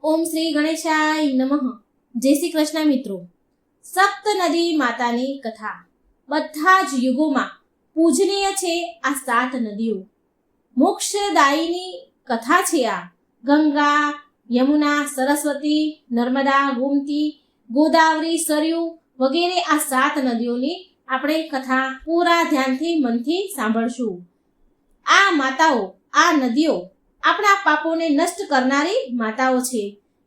ઓમ શ્રી ગણેશાય નમઃ. જય શ્રી કૃષ્ણ મિત્રો. સપ્ત નદી માતાની કથા. બધા જ યુગોમાં પૂજનીય છે આ 7 નદીઓ. મોક્ષદાયીની કથા છે આ. ગંગા, યમુના, સરસ્વતી, નર્મદા, ગોમતી, ગોદાવરી, સરયુ વગેરે આ 7 નદીઓની આપણે કથા પૂરા ધ્યાનથી મનથી સાંભળશું. આ માતાઓ, આ નદીઓ આપણા પાપોને નષ્ટ કરનારી માતાઓ છે.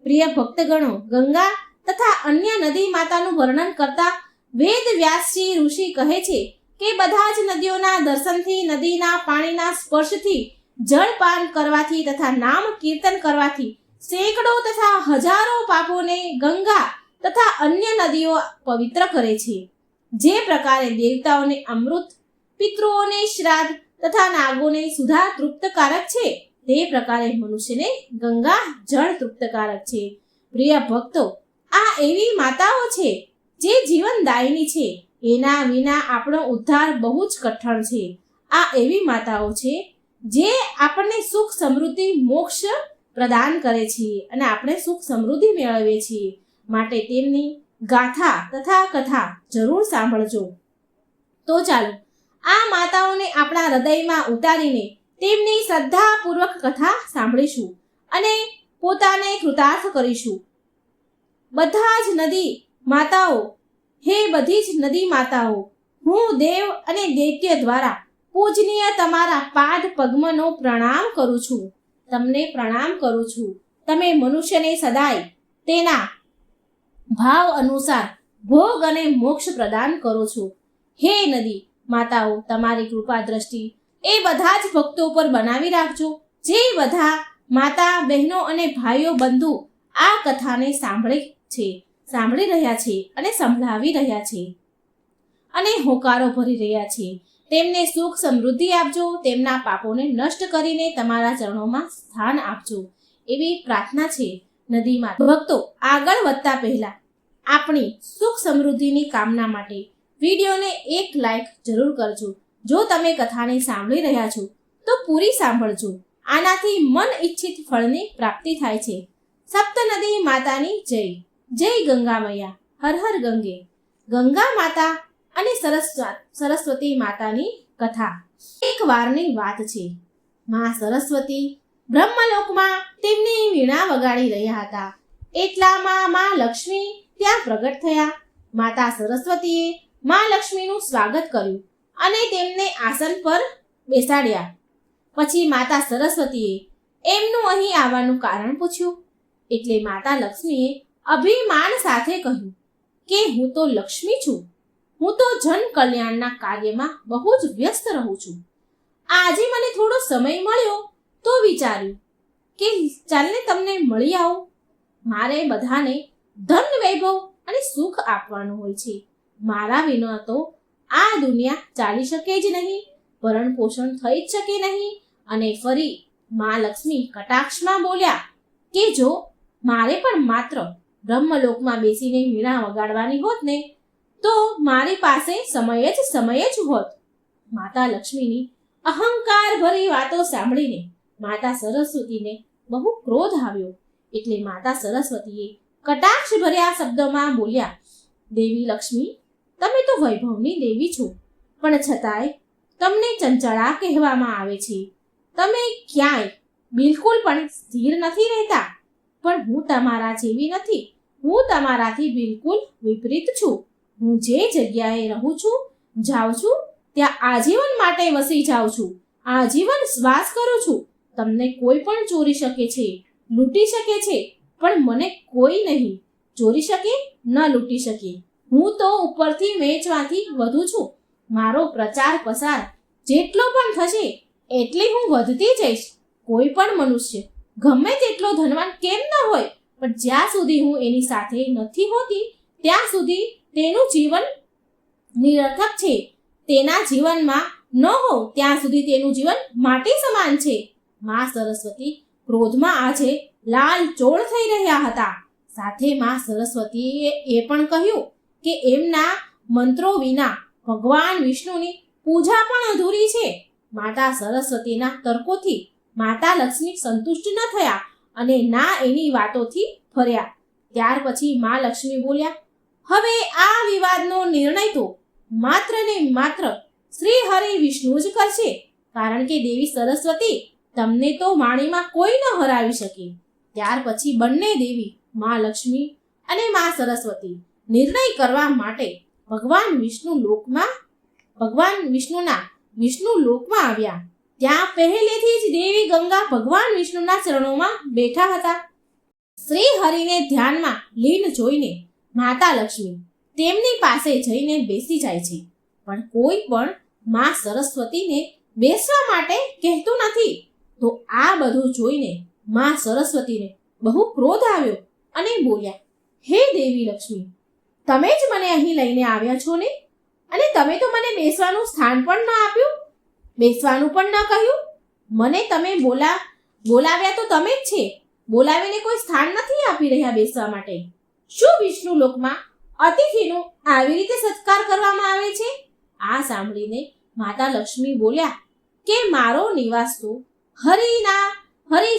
પ્રિય ભક્તગણો, ગંગા તથા અન્ય નદી માતાનું વર્ણન કરતા વેદ વ્યાસજી ઋષિ કહે છે કે બધા જ નદીઓના દર્શનથી, નદીના પાણીના સ્પર્શથી, જળપાન કરવાથી તથા નામ કીર્તન કરવાથી સેંકડો તથા હજારો પાપોને ગંગા તથા અન્ય નદીઓ પવિત્ર કરે છે. જે પ્રકારે દેવતાઓને અમૃત, પિતૃઓને શ્રાદ્ધ તથા નાગોને સુધા તૃપ્તકારક છે, તે પ્રકારે મનુષ્યને ગંગા જળ તૃપ્તકારક છે. પ્રિય ભક્તો, આ એવી માતાઓ છે જે જીવનદાયિની છે. એના વિના આપણો ઉદ્ધાર બહુ જ કઠણ છે. આ એવી માતાઓ છે જે આપણને સુખ, સમૃદ્ધિ, મોક્ષ પ્રદાન કરે છે અને આપણે સુખ સમૃદ્ધિ મેળવીએ છીએ. માટે તેમની ગાથા તથા કથા જરૂર સાંભળજો. તો ચાલો આ માતાઓને આપણા હૃદયમાં ઉતારીને તેમની શ્રદ્ધાપૂર્વક કથા સાંભળીશું અને પોતાને કૃતાર્થ કરીશું. બધા જ નદી માતાઓ, હે બધી જ નદી માતાઓ, હું દેવ અને દૈત્ય દ્વારા પૂજનીય તમારા પાદ પદ્મનો પ્રણામ કરું છું. તમને પ્રણામ કરું છું. તમે મનુષ્યને સદાય તેના ભાવ અનુસાર ભોગ અને મોક્ષ પ્રદાન કરો છો. હે નદી માતાઓ, તમારી કૃપા દ્રષ્ટિ એ બધા જ ભક્તો પર બનાવી રાખજો. જે બધા માતા, બહેનો અને ભાઈઓ બંધુ આ કથાને સાંભળી રહ્યા છે અને સંભળાવી રહ્યા છે અને હોકારો ભરી રહ્યા છે, તેમને સુખ સમૃદ્ધિ આપજો. તેમના પાપોને નષ્ટ કરીને તમારા ચરણોમાં સ્થાન આપજો, એવી પ્રાર્થના છે નદીમાં. ભક્તો, આગળ વધતા પહેલા આપણી સુખ સમૃદ્ધિની કામના માટે વિડીયોને એક લાઈક જરૂર કરજો. જો તમે કથાને સાંભળી રહ્યા છો તો પૂરી સાંભળજો. આનાથી મન ઈચ્છિત ફળની પ્રાપ્તિ થાય છે. સપ્ત નદી માતાની જય. જય ગંગા મૈયા. હર હર ગંગે. ગંગા માતા અને સરસ્વતી માતાની કથા. એક વારની વાત છે. માં સરસ્વતી બ્રહ્મલોકમાં તેમની વીણા વગાડી રહ્યા હતા. એટલામાં માં લક્ષ્મી ત્યાં પ્રગટ થયા. માતા સરસ્વતીએ માં લક્ષ્મીનું સ્વાગત કર્યું અને તેમને આસન પર બેસાડ્યા. પછી માતા સરસ્વતીએ એમનું અહીં આવવાનું કારણ પૂછ્યું. એટલે માતા લક્ષ્મીએ અભિમાન સાથે કહ્યું કે હું તો લક્ષ્મી છું. હું તો જન કલ્યાણના કાર્યમાં બહુ જ વ્યસ્ત રહું છું. આજે મને થોડો સમય મળ્યો તો વિચાર્યું કે ચાલને તમને મળી આવું. મારે બધાને ધન, વૈભવ અને સુખ આપવાનું હોય છે. મારા વિના તો આ દુનિયા ચાલી શકે જ નહીં, ભરણ પોષણ થઈ જ શકે નહીં. અને ફરી માં લક્ષ્મી કટાક્ષમાં બોલ્યા કે જો મારે પણ માત્ર બ્રહ્મલોકમાં બેસીને વીણા વગાડવાની હોત ને તો મારી પાસે સમય જ હોત. માતા લક્ષ્મીની અહંકાર ભરી વાતો સાંભળીને માતા સરસ્વતીને બહુ ક્રોધ આવ્યો. એટલે માતા સરસ્વતીએ કટાક્ષ ભર્યા શબ્દોમાં બોલ્યા, દેવી લક્ષ્મી, તમે તો વૈભવની દેવી છો, પણ છતાંય તમને ચંચળા કહેવામાં આવે છે. તમે ક્યાંય બિલકુલ પણ સ્થિર નથી રહેતા. પણ હું તમારા જેવી નથી. હું તમારાથી બિલકુલ વિપરીત છું. હું જે જગ્યાએ રહું છું, જાઉં છું, ત્યાં આજીવન માટે વસી જાઉં છું. આજીવન શ્વાસ કરું છું. તમને કોઈ પણ ચોરી શકે છે, લૂંટી શકે છે, પણ મને કોઈ નહીં ચોરી શકે, ન લૂંટી શકે. હું તો ઉપરથી વેચવાથી વધુ છું. મારો પ્રચાર પ્રસાર જેટલો પણ થશે એટલી હું વધતી જઈશ. કોઈ પણ મનુષ્ય ગમે તેટલો ધનવાન કેમ ન હોય, પણ જ્યાં સુધી હું એની સાથે નથી હોતી ત્યાં સુધી તેનું જીવન નિરર્થક છે. તેના જીવનમાં ન હો ત્યાં સુધી તેનું જીવન માટી સમાન છે. માં સરસ્વતી ક્રોધમાં આજે લાલ ચોળ થઈ રહ્યા હતા. સાથે માં સરસ્વતીએ એ પણ કહ્યું કે એમના મંત્રો વિના ભગવાન વિષ્ણુની પૂજા પણ અધૂરી છે. માતા સરસ્વતીના તર્કોથી માતા લક્ષ્મી સંતુષ્ટ ન થયા અને ના એની વાતોથી ફર્યા. ત્યાર પછી મા લક્ષ્મી બોલ્યા, હવે આ વિવાદનો નિર્ણય તો માત્ર ને માત્ર શ્રી હરિ વિષ્ણુ જ કરશે, કારણ કે દેવી સરસ્વતી તમને તો વાણીમાં કોઈ ન હરાવી શકે. ત્યાર પછી બંને દેવી મા લક્ષ્મી અને મા સરસ્વતી નિર્ણય કરવા માટે ભગવાન વિષ્ણુ લોકમાં આવ્યા. ત્યાં પહેલેથી જ દેવી ગંગા ભગવાન વિષ્ણુના ચરણોમાં બેઠા હતા. શ્રી હરિને ધ્યાનમાં લીન જોઈને માતા લક્ષ્મી તેમની પાસે જઈને બેસી જાય છે, પણ કોઈ પણ મા સરસ્વતીને બેસવા માટે કહેતું નથી. તો આ બધું જોઈને મા સરસ્વતીને બહુ ક્રોધ આવ્યો અને બોલ્યા, હે દેવી લક્ષ્મી, તમે જ મને અહીં લઈને આવ્યા છો ને, અને તમે તો મને બેસવાનું સ્થાન પણ ન આપ્યું, બેસવાનું પણ ન કહ્યું. મને તમે બોલાવ્યા તો તમે જ છે, બોલાવીને કોઈ સ્થાન નથી આપી રહ્યા બેસવા માટે. શું વિષ્ણુ લોકમાં અતિથિનું આવી રીતે સત્કાર કરવામાં આવે છે? આ સાંભળીને માતા લક્ષ્મી બોલ્યા કે મારો નિવાસ તો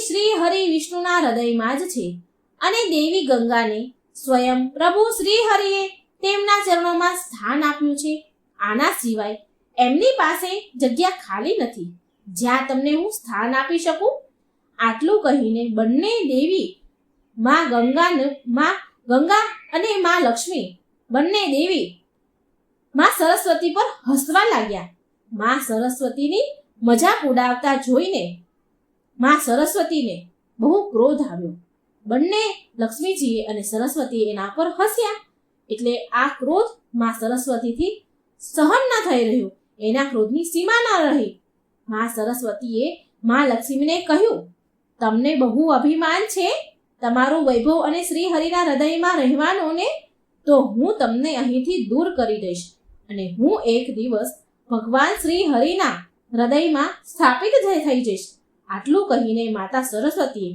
શ્રી હરિ વિષ્ણુના હૃદયમાં જ છે, અને દેવી ગંગાને સ્વયં પ્રભુ શ્રી હરિએ તેમના ચરણોમાં સ્થાન આપ્યું છે. આના સિવાય એમની પાસે જગ્યા ખાલી નથી જ્યાં તમને હું સ્થાન આપી શકું. આટલું કહીને બંને દેવી માં ગંગા અને માં લક્ષ્મી બંને દેવી માં સરસ્વતી પર હસવા લાગ્યા. માં સરસ્વતીની મજાક ઉડાવતા જોઈને માં સરસ્વતીને બહુ ક્રોધ આવ્યો. બંને લક્ષ્મીજીએ અને સરસ્વતીએ એના પર હસ્યા, એટલે આ ક્રોધ માં સરસ્વતીથી સહન ન થઈ રહ્યો. એના ક્રોધની સીમા ન રહી. માં સરસ્વતીએ માં લક્ષ્મીને કહ્યું, તમને બહુ અભિમાન છે તમારું વૈભવ અને શ્રી હરિના હૃદયમાં રહેવાનો ને, તો હું તમને અહીંથી દૂર કરી દઈશ, અને હું એક દિવસ ભગવાન શ્રી હરિના હૃદયમાં સ્થાપિત થઈ જઈશ. આટલું કહીને માતા સરસ્વતીએ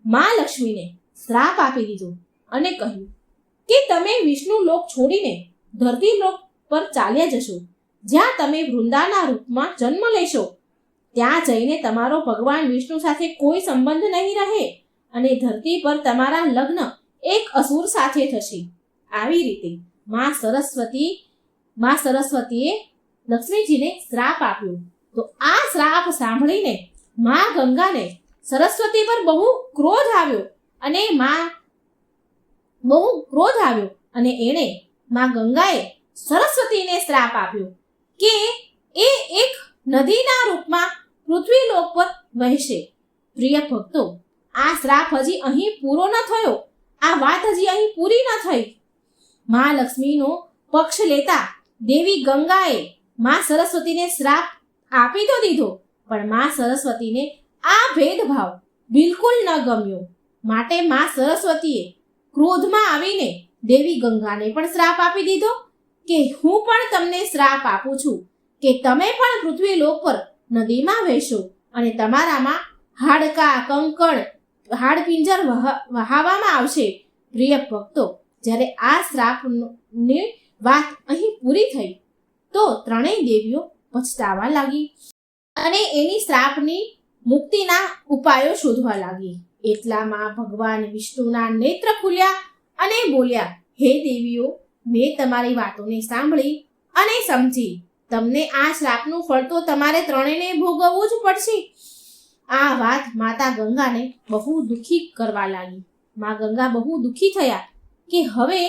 માં લક્ષ્મીને શ્રાપ આપી દીધો અને કહ્યું કે તમે વિષ્ણુ લોક છોડીને ધરતી લોક પર ચાલ્યા જશો, જ્યાં તમે વૃંદાના રૂપમાં જન્મ લેશો. ત્યાં જઈને તમારો ભગવાન વિષ્ણુ સાથે કોઈ સંબંધ નહીં રહે, અને ધરતી પર તમારા લગ્ન એક અસુર સાથે થશે. આવી રીતે માં સરસ્વતીએ લક્ષ્મીજીને શ્રાપ આપ્યો. તો આ શ્રાપ સાંભળીને માં ગંગાને સરસ્વતી પર બહુ ક્રોધ આવ્યો, અને એણે માં ગંગાએ સરસ્વતીને શ્રાપ આપ્યો કે એ એક નદીના રૂપમાં પૃથ્વી લોક પર વહેશે. પ્રિય ભક્તો, આ શ્રાપ હજી અહીં પૂરો ન થયો, આ વાત હજી અહીં પૂરી ન થઈ. માં લક્ષ્મીનો પક્ષ લેતા દેવી ગંગાએ માં સરસ્વતીને શ્રાપ આપી તો દીધો, પણ માં સરસ્વતીને આ ભેદભાવ બિલકુલ ન ગમ્યો. માટે માં સરસ્વતીએ ક્રોધમાં આવીને દેવી ગંગાને પણ શ્રાપ આપી દીધો કે હું પણ તમને શ્રાપ આપું છું કે તમે પણ પૃથ્વી લોક પર નદીમાં વહેશો, અને તમારામાં હાડકાં, કંકણ, હાડપિંજર વહાવવામાં આવશે. પ્રિય ભક્તો, જ્યારે આ શ્રાપની વાત અહીં પૂરી થઈ તો ત્રણેય દેવીઓ પછતાવા લાગી અને એની શ્રાપની મુક્તિના ઉપાયો શોધવા લાગી. એટલામાં ભગવાન વિષ્ણુના નેત્ર ખુલ્યા અને બોલ્યા, હે દેવીઓ, મેં તમારી વાતોને સાંભળી અને સમજી. તમને આ શ્રાપનું ફળ તો તમારે ત્રણેયને ભોગવવું જ પડશે. આ વાત માતા ગંગાને બહુ દુઃખી કરવા લાગી. મા ગંગા બહુ દુઃખી થયા કે હવે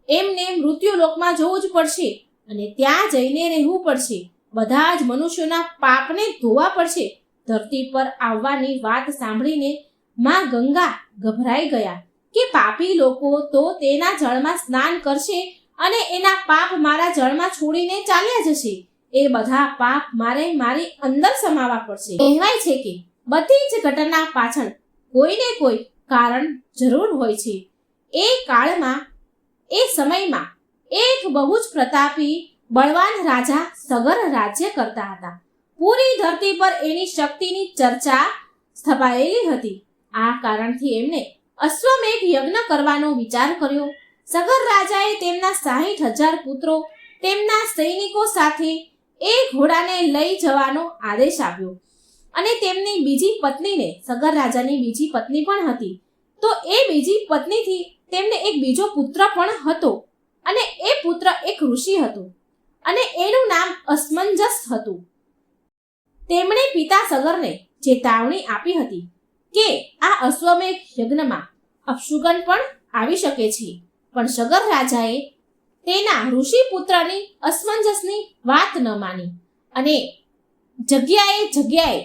એમને મૃત્યુલોકમાં જવું જ પડશે, અને ત્યાં જઈને રહેવું પડશે. બધા જ મનુષ્યોના પાપને ધોવા પડશે. ધરતી પર આવવાની વાત સાંભળીને માં ગંગા ગભરાઈ ગયા કે પાપી લોકો તો તેના જળમાં સ્નાન કરશે અને એના પાપ મારા જળમાં છોડીને ચાલ્યા જશે. એ બધા પાપ મારી અંદર સમાવવા પડશે. કહેવાય છે કે બધી જ ઘટના પાછળ કોઈને કોઈ કારણ જરૂર હોય છે. એ સમયમાં એક બહુ જ પ્રતાપી બળવાન રાજા સગર રાજ્ય કરતા હતા. પૂરી ધરતી પર એની શક્તિની ચર્ચા સ્થપાયેલી હતી. આ કારણથી એમણે અશ્વમેઘ યજ્ઞ કરવાનો વિચાર કર્યો. સગર રાજાએ તેમના 60,000 પુત્રો તેમના સૈનિકો સાથે એ ઘોડાને લઈ જવાનો આદેશ આપ્યો અને તેમની બીજી પત્નીને, સગર રાજાની બીજી પત્ની પણ હતી. તો એ બીજી પત્નીથી તેમને એક બીજો પુત્ર પણ હતો, અને એ પુત્ર એક ઋષિ હતો, અને એનું નામ અસમંજસ હતું. તેમણે પિતા સગરને ચેતવણી આપી હતી કે આ અશ્વમેઘ યજ્ઞમાં અપશુકન પણ આવી શકે છે, પણ સગર રાજાએ તેના ઋષિ પુત્રની અસમંજસની વાત ન માની, અને જગ્યાએ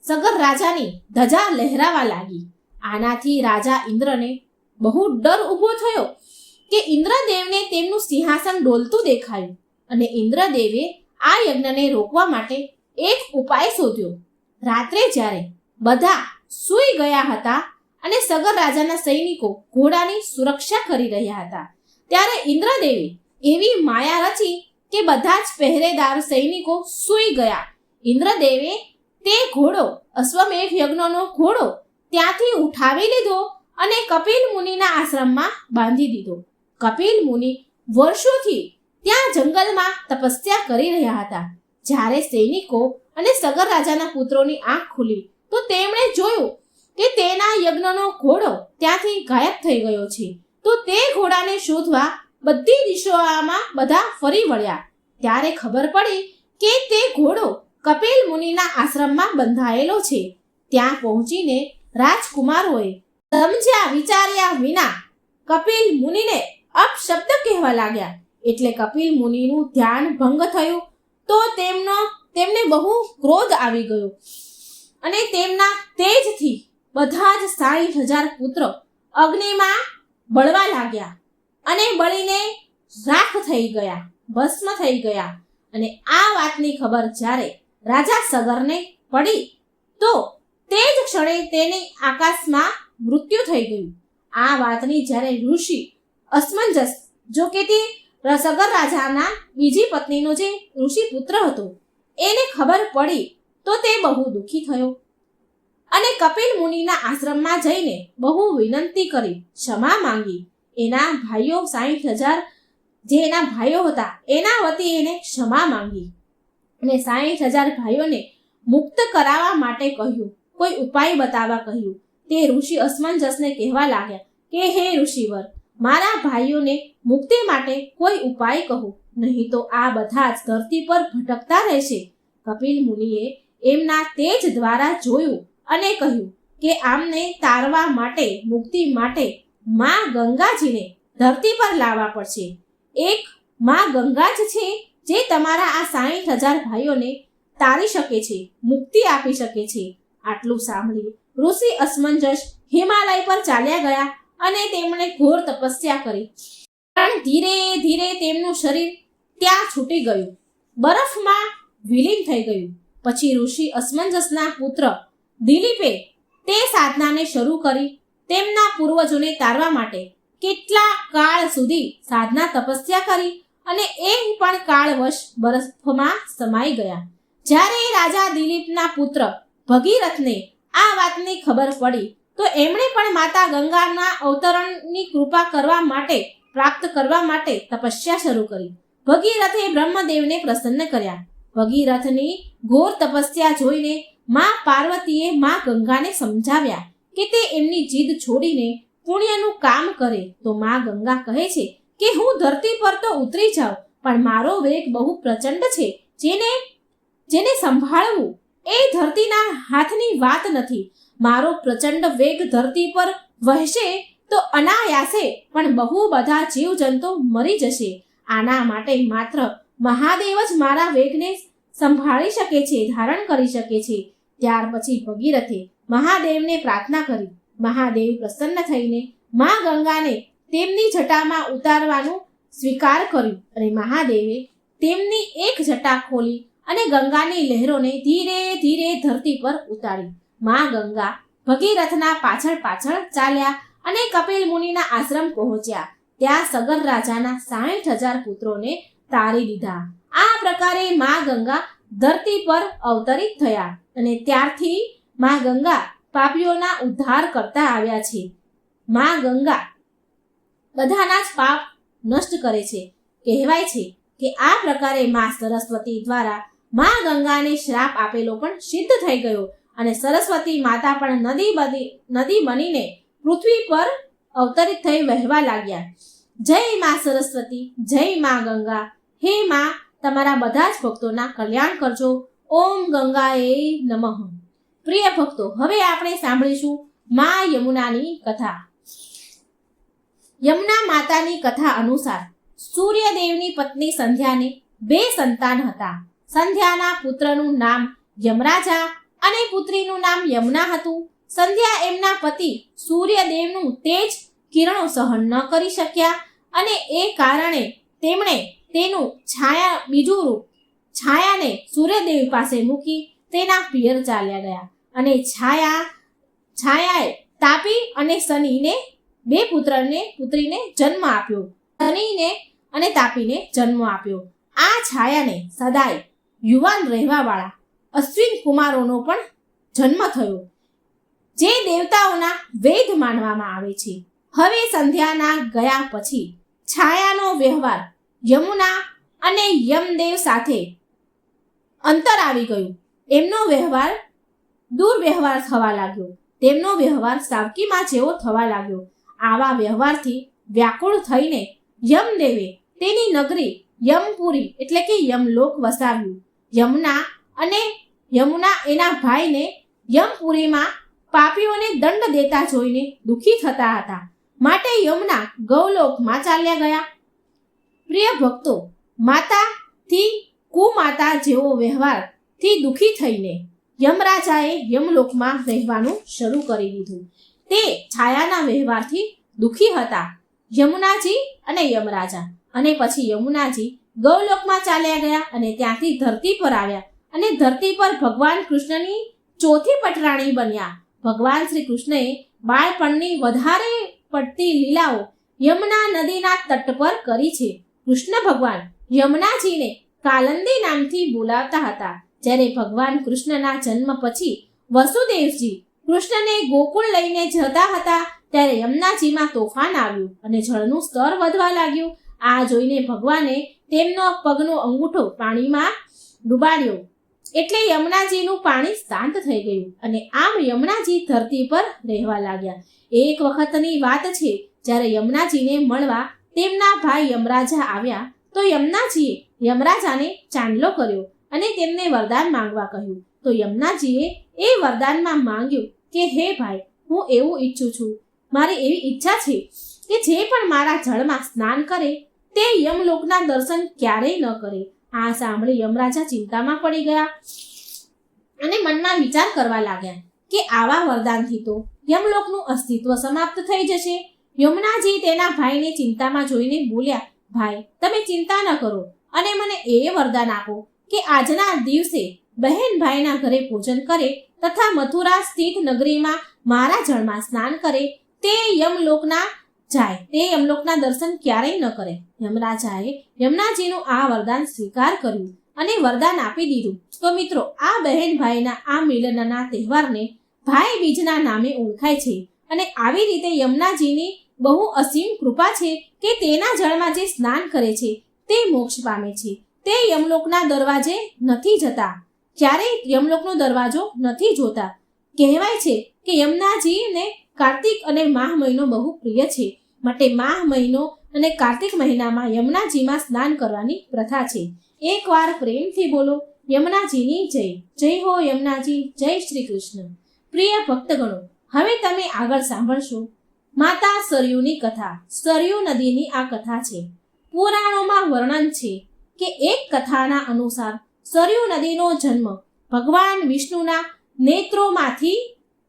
સગર રાજાની ધજા લહેરાવા લાગી. આનાથી રાજા ઇન્દ્રને બહુ ડર ઊભો થયો કે ઇન્દ્રદેવને તેમનું સિંહાસન ડોલતું દેખાયું, અને ઇન્દ્રદેવે આ યજ્ઞને રોકવા માટે એક ઉપાય શોધ્યો. રાત્રે જ્યારે બધા સૂઈ ગયા હતા અને સગર રાજાના સૈનિકો ઘોડાની સુરક્ષા કરી રહ્યા હતા, ત્યારે ઇન્દ્રદેવે એવી માયા રચી કે બધા જ પહેરેદાર સૈનિકો સૂઈ ગયા. ઇન્દ્રદેવે તે ઘોડો, અશ્વમેઘ યજ્ઞનો ઘોડો ત્યાંથી ઉઠાવી લીધો અને કપિલ મુનિના આશ્રમમાં બાંધી દીધો. કપિલ મુનિ વર્ષોથી ત્યાં જંગલમાં તપસ્યા કરી રહ્યા હતા. જ્યારે સૈનિકો અને સગર રાજાના પુત્રોની આંખ ખુલી તો તેમણે જોયું કે તેના યજ્ઞનો ઘોડો ત્યાંથી ગાયબ થઈ ગયો છે. તો તે ઘોડાને શોધવા બધી દિશાઓમાં બધા ફરી વળ્યા. ત્યારે ખબર પડી કે તે ઘોડો કપિલ મુનિના આશ્રમમાં બંધાયેલો છે. ત્યાં પહોંચીને રાજકુમારોએ સમજ્યા વિચાર્યા વિના કપિલ મુનિને અપશબ્દ કહેવા લાગ્યા. એટલે કપિલ મુનિનું ધ્યાન ભંગ થયું. તો તેમને બહુ ક્રોધ આવી ગયો, અને તેમના તેજથી બધા જ 60,000 પુત્ર અગ્નિમાં બળવા લાગ્યા, અને બળીને રાખ થઈ ગયા, ભસ્મ થઈ ગયા. અને આ વાતની ખબર જ્યારે રાજા સગરને પડી તો તે જ ક્ષણે તેની આકાશમાં મૃત્યુ થઈ ગયું. આ વાતની જ્યારે ઋષિ અસમંજસ, જો કે તે સગર રાજાના બીજી પત્નીનો જે ઋષિ પુત્ર હતો, એને ખબર પડી તો તે બહુ દુઃખી થયો, અને કપિલ મુનિના આશ્રમમાં જઈને બહુ વિનંતી કરી, ક્ષમા માંગી. એના ભાઈઓ 60,000 જે એના ભાઈઓ હતા એના વતી એને ક્ષમા માંગી, અને 60,000 ભાઈઓને મુક્ત કરાવવા માટે કહ્યું, કોઈ ઉપાય બતાવવા કહ્યું. તે ઋષિ અસમંજસને કહેવા લાગ્યા કે હે ઋષિવર, મારા ભાઈઓને મુક્તિ માટે કોઈ ઉપાય કહો, નહીં તો આ બધા જ ધરતી પર ભટકતા રહેશે. કપિલ મુનિએ એમના તેજ દ્વારા જોયું અને કહ્યું કે આમને તારવા માટે, મુક્તિ માટે માં ગંગાજીને ધરતી પર લાવવા પડશે. એક માં ગંગા જ છે જે તમારા આ 60,000 ભાઈઓને તારી શકે છે, મુક્તિ આપી શકે છે. આટલું સાંભળી ઋષિ અસમંજસ હિમાલય પર ચાલ્યા ગયા, અને તેમણે ઘોર તપસ્યા કરી. પણ ધીરે ધીરે તેમનું શરીર ત્યાં છૂટી ગયું, બરફમાં વિલીન થઈ ગયું. પછી ઋષિ અસમંજસના પુત્ર દિલીપે તે સાધનાને શરૂ કરી. તેમના પૂર્વજોને તારવા માટે કેટલા કાળ સુધી સાધના તપસ્યા કરી, અને એ પણ કાળવશ બરફમાં સમાઈ ગયા. જ્યારે રાજા દિલીપના પુત્ર ભગીરથને આ વાતની ખબર પડી તો એમણે પણ માતા ગંગાના અવતરણની કૃપા કરવા માટે, પ્રાપ્ત કરવા માટે તપસ્યા શરૂ કરી. ભગીરથે બ્રહ્મદેવને પ્રસન્ન કર્યા. ભગીરથની ઘોર તપસ્યા જોઈને માં પાર્વતીએ માં ગંગાને સમજાવ્યા કે તે એમની જીદ છોડીને પુણ્યનું કામ કરે. તો માં ગંગા કહે છે કે હું ધરતી પર તો ઉતરી જાઉં, પણ મારો વેગ બહુ પ્રચંડ છે, જેને સંભાળવું એ ધરતીના હાથની વાત નથી. મારો પ્રચંડ વેગ ધરતી પર વહેશે તો અનાયાસે પણ બહુ બધા જીવજંતુ મરી જશે. આના માટે માત્ર મહાદેવ જ મારા વેગને સંભાળી શકે છે, ધારણ કરી શકે છે. ત્યાર પછી ભગીરથે મહાદેવને પ્રાર્થના કરી. મહાદેવ પ્રસન્ન થઈને માં ગંગાને તેમની જટામાં ઉતારવાનું સ્વીકાર કર્યું, અને મહાદેવે તેમની એક જટા ખોલી અને ગંગાની લહેરોને ધીરે ધીરે ધરતી પર ઉતારી. માં ગંગા ભગીરથના પાછળ પાછળ ચાલ્યા અને કપિલ મુનિના આશ્રમ પહોંચ્યા. ત્યાં સગર રાજાના 60,000 પુત્રોને તારી દીધા. આ પ્રકારે માં ગંગા ધરતી પર અવતરિત થયા, અને ત્યારથી માં ગંગા પાપીઓના ઉદ્ધાર કરતા આવ્યા છે. માં ગંગા બધાના જ પાપ નષ્ટ કરે છે. કહેવાય છે કે આ પ્રકારે માં સરસ્વતી દ્વારા માં ગંગાને શ્રાપ આપેલો પણ સિદ્ધ થઈ ગયો અને સરસ્વતી માતા પણ નદી બનીને પૃથ્વી પર અવતરિત થઈ વહેવા લાગ્યા. જય માં સરસ્વતી, જય માં ગંગા. હે માં, તમારા બધા જ ભક્તોના કલ્યાણ કરજો. ઓમ ગંગાએ નમઃ. પ્રિય ભક્તો, હવે આપણે સાંભળીશું માં યમુનાની કથા. યમુના માતાની કથા અનુસાર સૂર્યદેવની પત્ની સંધ્યાને 2 સંતાન હતા. સંધ્યાના પુત્રનું નામ યમરાજા અને પુત્રીનું નામ યમુના હતું. સંધ્યા એમના પતિ સૂર્યદેવનું તેજ કિરણો સહન ન કરી શક્યા અને એ કારણે તેમણે તેનું બીજું રૂપ છાયાને સૂર્યદેવ પાસે મૂકી તેના પિયર ચાલ્યા ગયા. અને છાયાએ તાપી અને શનિને 2 પુત્રીને જન્મ આપ્યો. શનિને અને તાપીને જન્મ આપ્યો. આ છાયાને સદાય યુવાન રહેવાવાળા અશ્વિન કુમારોનો પણ જન્મ થયો, જે દેવતાઓના વેદ માનવામાં આવે છે. હવે સંધ્યાના ગયા પછી છાયાનો વ્યવહાર યમુના અને યમદેવ સાથે અંતર આવી ગયું. એમનો વ્યવહાર દુર્વ્યવહાર થવા લાગ્યો. તેમનો વ્યવહાર સાવકીમાં જેવો થવા લાગ્યો. આવા વ્યવહારથી વ્યાકુળ થઈને યમદેવે તેની નગરી યમપુરી એટલે કે યમલોક વસાવ્યું. યમુના એના ભાઈને યમપુરીમાં પાપીઓને દંડ દેતા જોઈને દુઃખી થતા હતા, માટે યમુના ગૌલોકમાં ચાલ્યા ગયા. પ્રિય ભક્તો, માતાથી કુમાતા જેવો વ્યવહારથી દુઃખી થઈને યમરાજાએ યમલોકમાં રહેવાનું શરૂ કરી દીધું. તે છાયાના વ્યવહારથી દુઃખી હતા યમુનાજી અને યમરાજા. અને પછી યમુનાજી ગૌલોકમાં ચાલ્યા ગયા અને ત્યાંથી ધરતી પર આવ્યા અને ધરતી પર ભગવાન કૃષ્ણની ચોથી પટરાણી બન્યા. ભગવાન શ્રી કૃષ્ણએ બાળપણની વધારે પડતી લીલાઓ યમુના નદીના તટ પર કરી છે. કૃષ્ણ ભગવાન યમુનાજીને કાલંદી નામથી બોલાવતા હતા. જ્યારે ભગવાન કૃષ્ણના જન્મ પછી વસુદેવજી કૃષ્ણને ગોકુળ લઈને જતા હતા ત્યારે યમુનાજીમાં તોફાન આવ્યું અને જળનું સ્તર વધવા લાગ્યું. આ જોઈને ભગવાને તેમનો પગનો અંગૂઠો પાણીમાં ડૂબાડ્યો એટલે યમુનાજીનું પાણી શાંત થઈ ગયું અને આમ યમુનાજી ધરતી પર રહેવા લાગ્યા. એક વખતની વાત છે, જ્યારે યમુનાજીને મળવા તેમના ભાઈ યમરાજા આવ્યા તો યમુનાજીએ યમરાજાને ચાંદલો કર્યો અને તેમને વરદાન માંગવા કહ્યું. તો યમુનાજીએ એ વરદાનમાં માંગ્યું કે હે ભાઈ, હું એવું ઈચ્છું છું, મારી એવી ઈચ્છા છે કે જે પણ મારા જળમાં સ્નાન કરે તે યમલોકના દર્શન ક્યારેય ન કરે. આ સાંભળી યમરાજા ચિંતામાં પડી ગયા અને મનમાં વિચાર કરવા લાગ્યા કે આવા વરદાનથી તો યમલોકનું અસ્તિત્વ સમાપ્ત થઈ જશે. યમુનાજી તેના ભાઈને ચિંતામાં જોઈને બોલ્યા, ભાઈ, તમે ચિંતા ન કરો અને મને એ વરદાન આપો કે આજના દિવસે બહેન ભાઈના ઘરે ભોજન કરે તથા મથુરા સ્થિત નગરીમાં મારા જળમાં સ્નાન કરે તે યમલોકના દર્શન ક્યારેય ન કરે. યમરાજાએ યમુનાજીનું આ વરદાન સ્વીકાર કર્યું અને વરદાન આપી દીધું. તો મિત્રો, આ બહેન ભાઈના આ મિલનના તહેવારને ભાઈ બીજના નામે ઓળખાય છે અને આવી રીતે યમુનાજીની બહુ અસીમ કૃપા છે કે તેના જળમાં જે સ્નાન કરે છે તે મોક્ષ પામે છે. તે યમલોકના દરવાજે નથી જતા, ક્યારેય યમલોકનો દરવાજો નથી જોતા. કહેવાય છે કે યમુનાજીને કાર્તિક અને માહ મહિનો બહુ પ્રિય છે, માટે માહ મહિનો અને કાર્તિક મહિનામાં યમુનાજીમાં સ્નાન કરવાની પ્રથા છે. એકવાર પ્રેમથી બોલો યમુનાજીની જય. જય હો યમુનાજી, જય શ્રી કૃષ્ણ. પ્રિય ભક્તગણો, હવે તમે આગળ સાંભળશો માતા સરયુની કથા. સરયુ નદીની આ કથા છે. પુરાણોમાં વર્ણન છે કે એક કથાના અનુસાર સરયુ નદીનો જન્મ ભગવાન વિષ્ણુના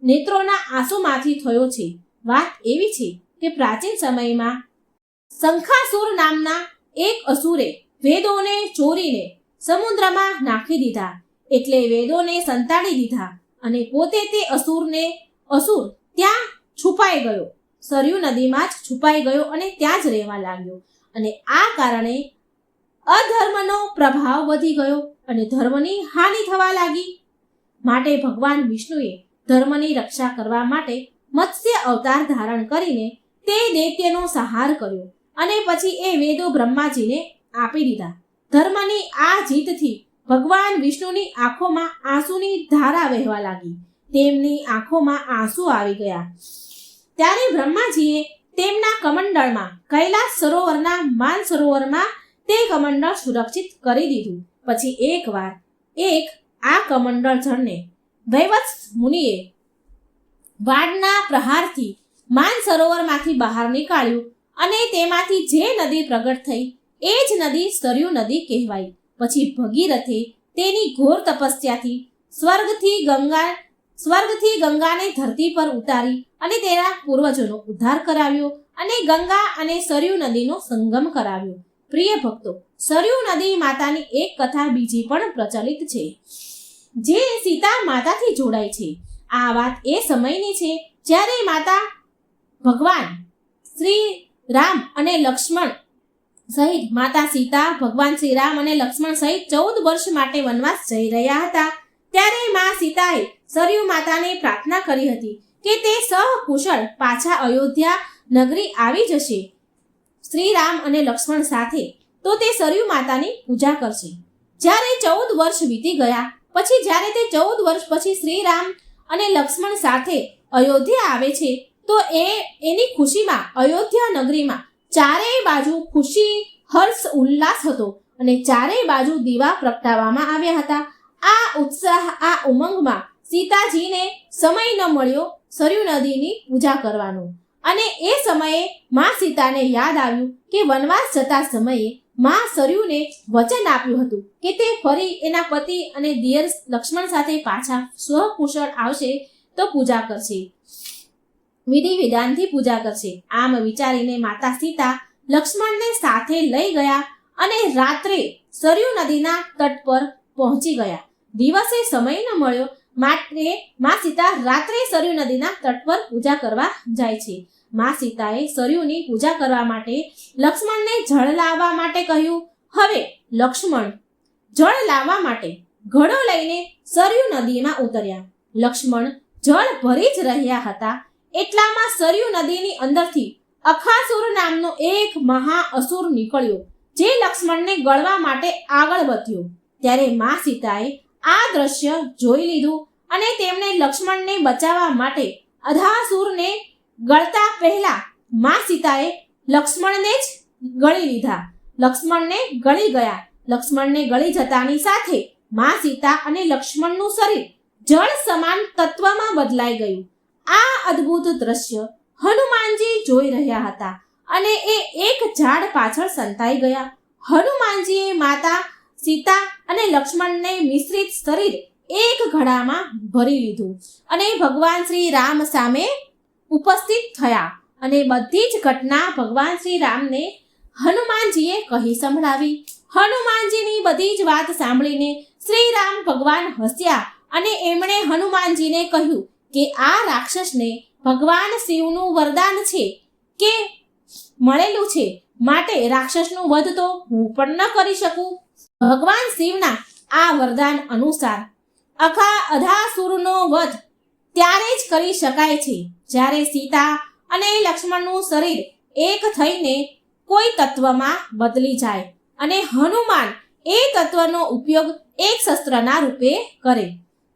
નેત્રોના આંસુમાંથી થયો છે. વાત એવી છે કે પ્રાચીન સમયમાં શંખાસુર નામના એક અસુરે વેદોને ચોરીને સમુદ્રમાં નાખી દીધા. એટલે વેદોને સંતાડી દીધા અને પોતે તે અસુર ત્યાં છુપાઈ ગયો. સરયુ નદીમાં જ છુપાઈ ગયો અને ત્યાં જ રહેવા લાગ્યો. અને આ કારણે અધર્મનો પ્રભાવ વધી ગયો અને ધર્મની હાનિ થવા લાગી. માટે ભગવાન વિષ્ણુએ ધર્મની રક્ષા કરવા માટે મત્સ્ય અવતાર ધારણ કરીને તે દૈત્યનો સંહાર કર્યો અને પછી એ વેદો બ્રહ્માજીને આપી દીધા. ધર્મની આ જીતથી ભગવાન વિષ્ણુની આંખોમાં આંસુની ધારા વહેવા લાગી. તેમની આંખોમાં આંસુ આવી ગયા. ત્યારે બ્રહ્માજીએ તેમના કમંડળમાં કૈલાસ સરોવરના માન સરોવરમાં તે કમંડળ સુરક્ષિત કરી દીધું. પછી એકવાર આ કમંડળ જળને વૈવત્સ મુનિએ વાડના પ્રહારથી માન સરોવરમાંથી બહાર નીકાળ્યું અને તેમાંથી જે નદી પ્રગટ થઈ એ જ નદી સરયુ નદી કહેવાય. પછી ભગીરથે તેની ઘોર તપસ્યાથી સ્વર્ગથી ગંગાને ધરતી પર ઉતારી અને તેના પૂર્વજોનો ઉદ્ધાર કરાવ્યો અને ગંગા અને સરયુ નદીનો સંગમ કરાવ્યો. પ્રિય ભક્તો, સરયુ નદી માતાની એક કથા બીજી પણ પ્રચલિત છે, જે સીતા માતાથી જોડાય છે. આ વાત એ સમયની છે જ્યારે માતા ભગવાન શ્રી રામ અને લક્ષ્મણ સહિત માતા સીતા ભગવાન શ્રી રામ અને લક્ષ્મણ સહિત 14 વર્ષ માટે વનવાસ જઈ રહ્યા હતા. ત્યારે મા સીતાએ સરયુ માતાને પ્રાર્થના કરી હતી કે તે સહકુશળ પાછા અયોધ્યા નગરી આવી જશે શ્રી રામ અને લક્ષ્મણ સાથે, તો તે સરયુ માતાની પૂજા કરશે. જ્યારે 14 વર્ષ વીતી ગયા પછી જ્યારે તે 14 વર્ષ પછી શ્રી રામ અને લક્ષ્મણ સાથે અયોધ્યા આવે છે, તો એની ખુશીમાં અયોધ્યા નગરીમાં ચારેય બાજુ ખુશી, હર્ષ, ઉલ્લાસ હતો અને ચારેય બાજુ દીવા પ્રગટાવવામાં આવ્યા હતા. આ ઉત્સાહ, આ ઉમંગમાં સીતાજીને સમય ન મળ્યો સરયુ નદીની પૂજા કરવાનો. અને એ સમયે મા સીતાને યાદ આવ્યું કે વનવાસ જતા સમયે મા સરયુને વચન આપ્યું હતું કે તે ફરી એના પતિ અને દિયર લક્ષ્મણ સાથે પાછા સ્વકુશળ આવશે તો પૂજા કરશે, વિધિ વિધાનથી પૂજા કરશે. આમ વિચારીને માતા સીતા લક્ષ્મણને સાથે લઈ ગયા અને રાત્રે સરયુ નદીના તટ પર પહોંચી ગયા. દિવસે સમય ન મળ્યો માટે મા સીતા રાત્રે સરયુ નદીના તટ પર પૂજા કરવા જાય છે. મા સીતાએ સરયુની પૂજા કરવા માટે લક્ષ્મણને જળ લાવવા માટે કહ્યું. હવે લક્ષ્મણ જળ લાવવા માટે ઘડો લઈને સરયુ નદીમાં ઉતર્યા. લક્ષ્મણ જળ ભરી જ રહ્યા હતા એટલામાં સરયુ નદીની અંદરથી અખાસુર નામનો એક મહા અસુર નીકળ્યો, જે લક્ષ્મણને ગળવા માટે આગળ વધ્યો. ત્યારે મા સીતાએ આ દ્રશ્ય જોઈ લીધું અને તેમણે લક્ષ્મણને બચાવવા માટે અધાસુરને ગળતા પહેલા મા સીતાએ લક્ષ્મણને જ ગળી લીધા. લક્ષ્મણને ગળી ગયા. લક્ષ્મણને ગળી જતાની સાથે મા સીતા અને લક્ષ્મણનું શરીર જળ સમાન તત્વમાં બદલાઈ ગયું. આ અદ્ભુત દ્રશ્ય હનુમાનજી જોઈ રહ્યા હતા અને એ એક ઝાડ પાછળ સંતાઈ ગયા. હનુમાનજીએ માતા સીતા અને લક્ષ્મણને મિશ્રિત શરીર એક ઘડામાં ભરી લીધું અને ભગવાન શ્રી રામ સામે ઉપસ્થિત થયા અને બધી જ ઘટના ભગવાન શ્રી રામને હનુમાનજીએ કહી સંભળાવી. હનુમાનજીની બધી જ વાત સાંભળીને શ્રી રામ ભગવાન હસ્યા અને એમણે હનુમાનજીને કહ્યું કે આ રાક્ષસને ભગવાન શિવનું વરદાન છે કે મળેલું છે, માટે રાક્ષસનું વધ તો હું પણ ન કરી શકું. ભગવાન શિવના આ વરદાન અનુસાર અધાસુરનો વધ ત્યારે જ કરી શકાય છે જ્યારે સીતા અને લક્ષ્મણનું શરીર એક થઈને કોઈ તત્વમાં બદલી જાય અને હનુમાન એ તત્વનો ઉપયોગ એક શસ્ત્રના રૂપે કરે.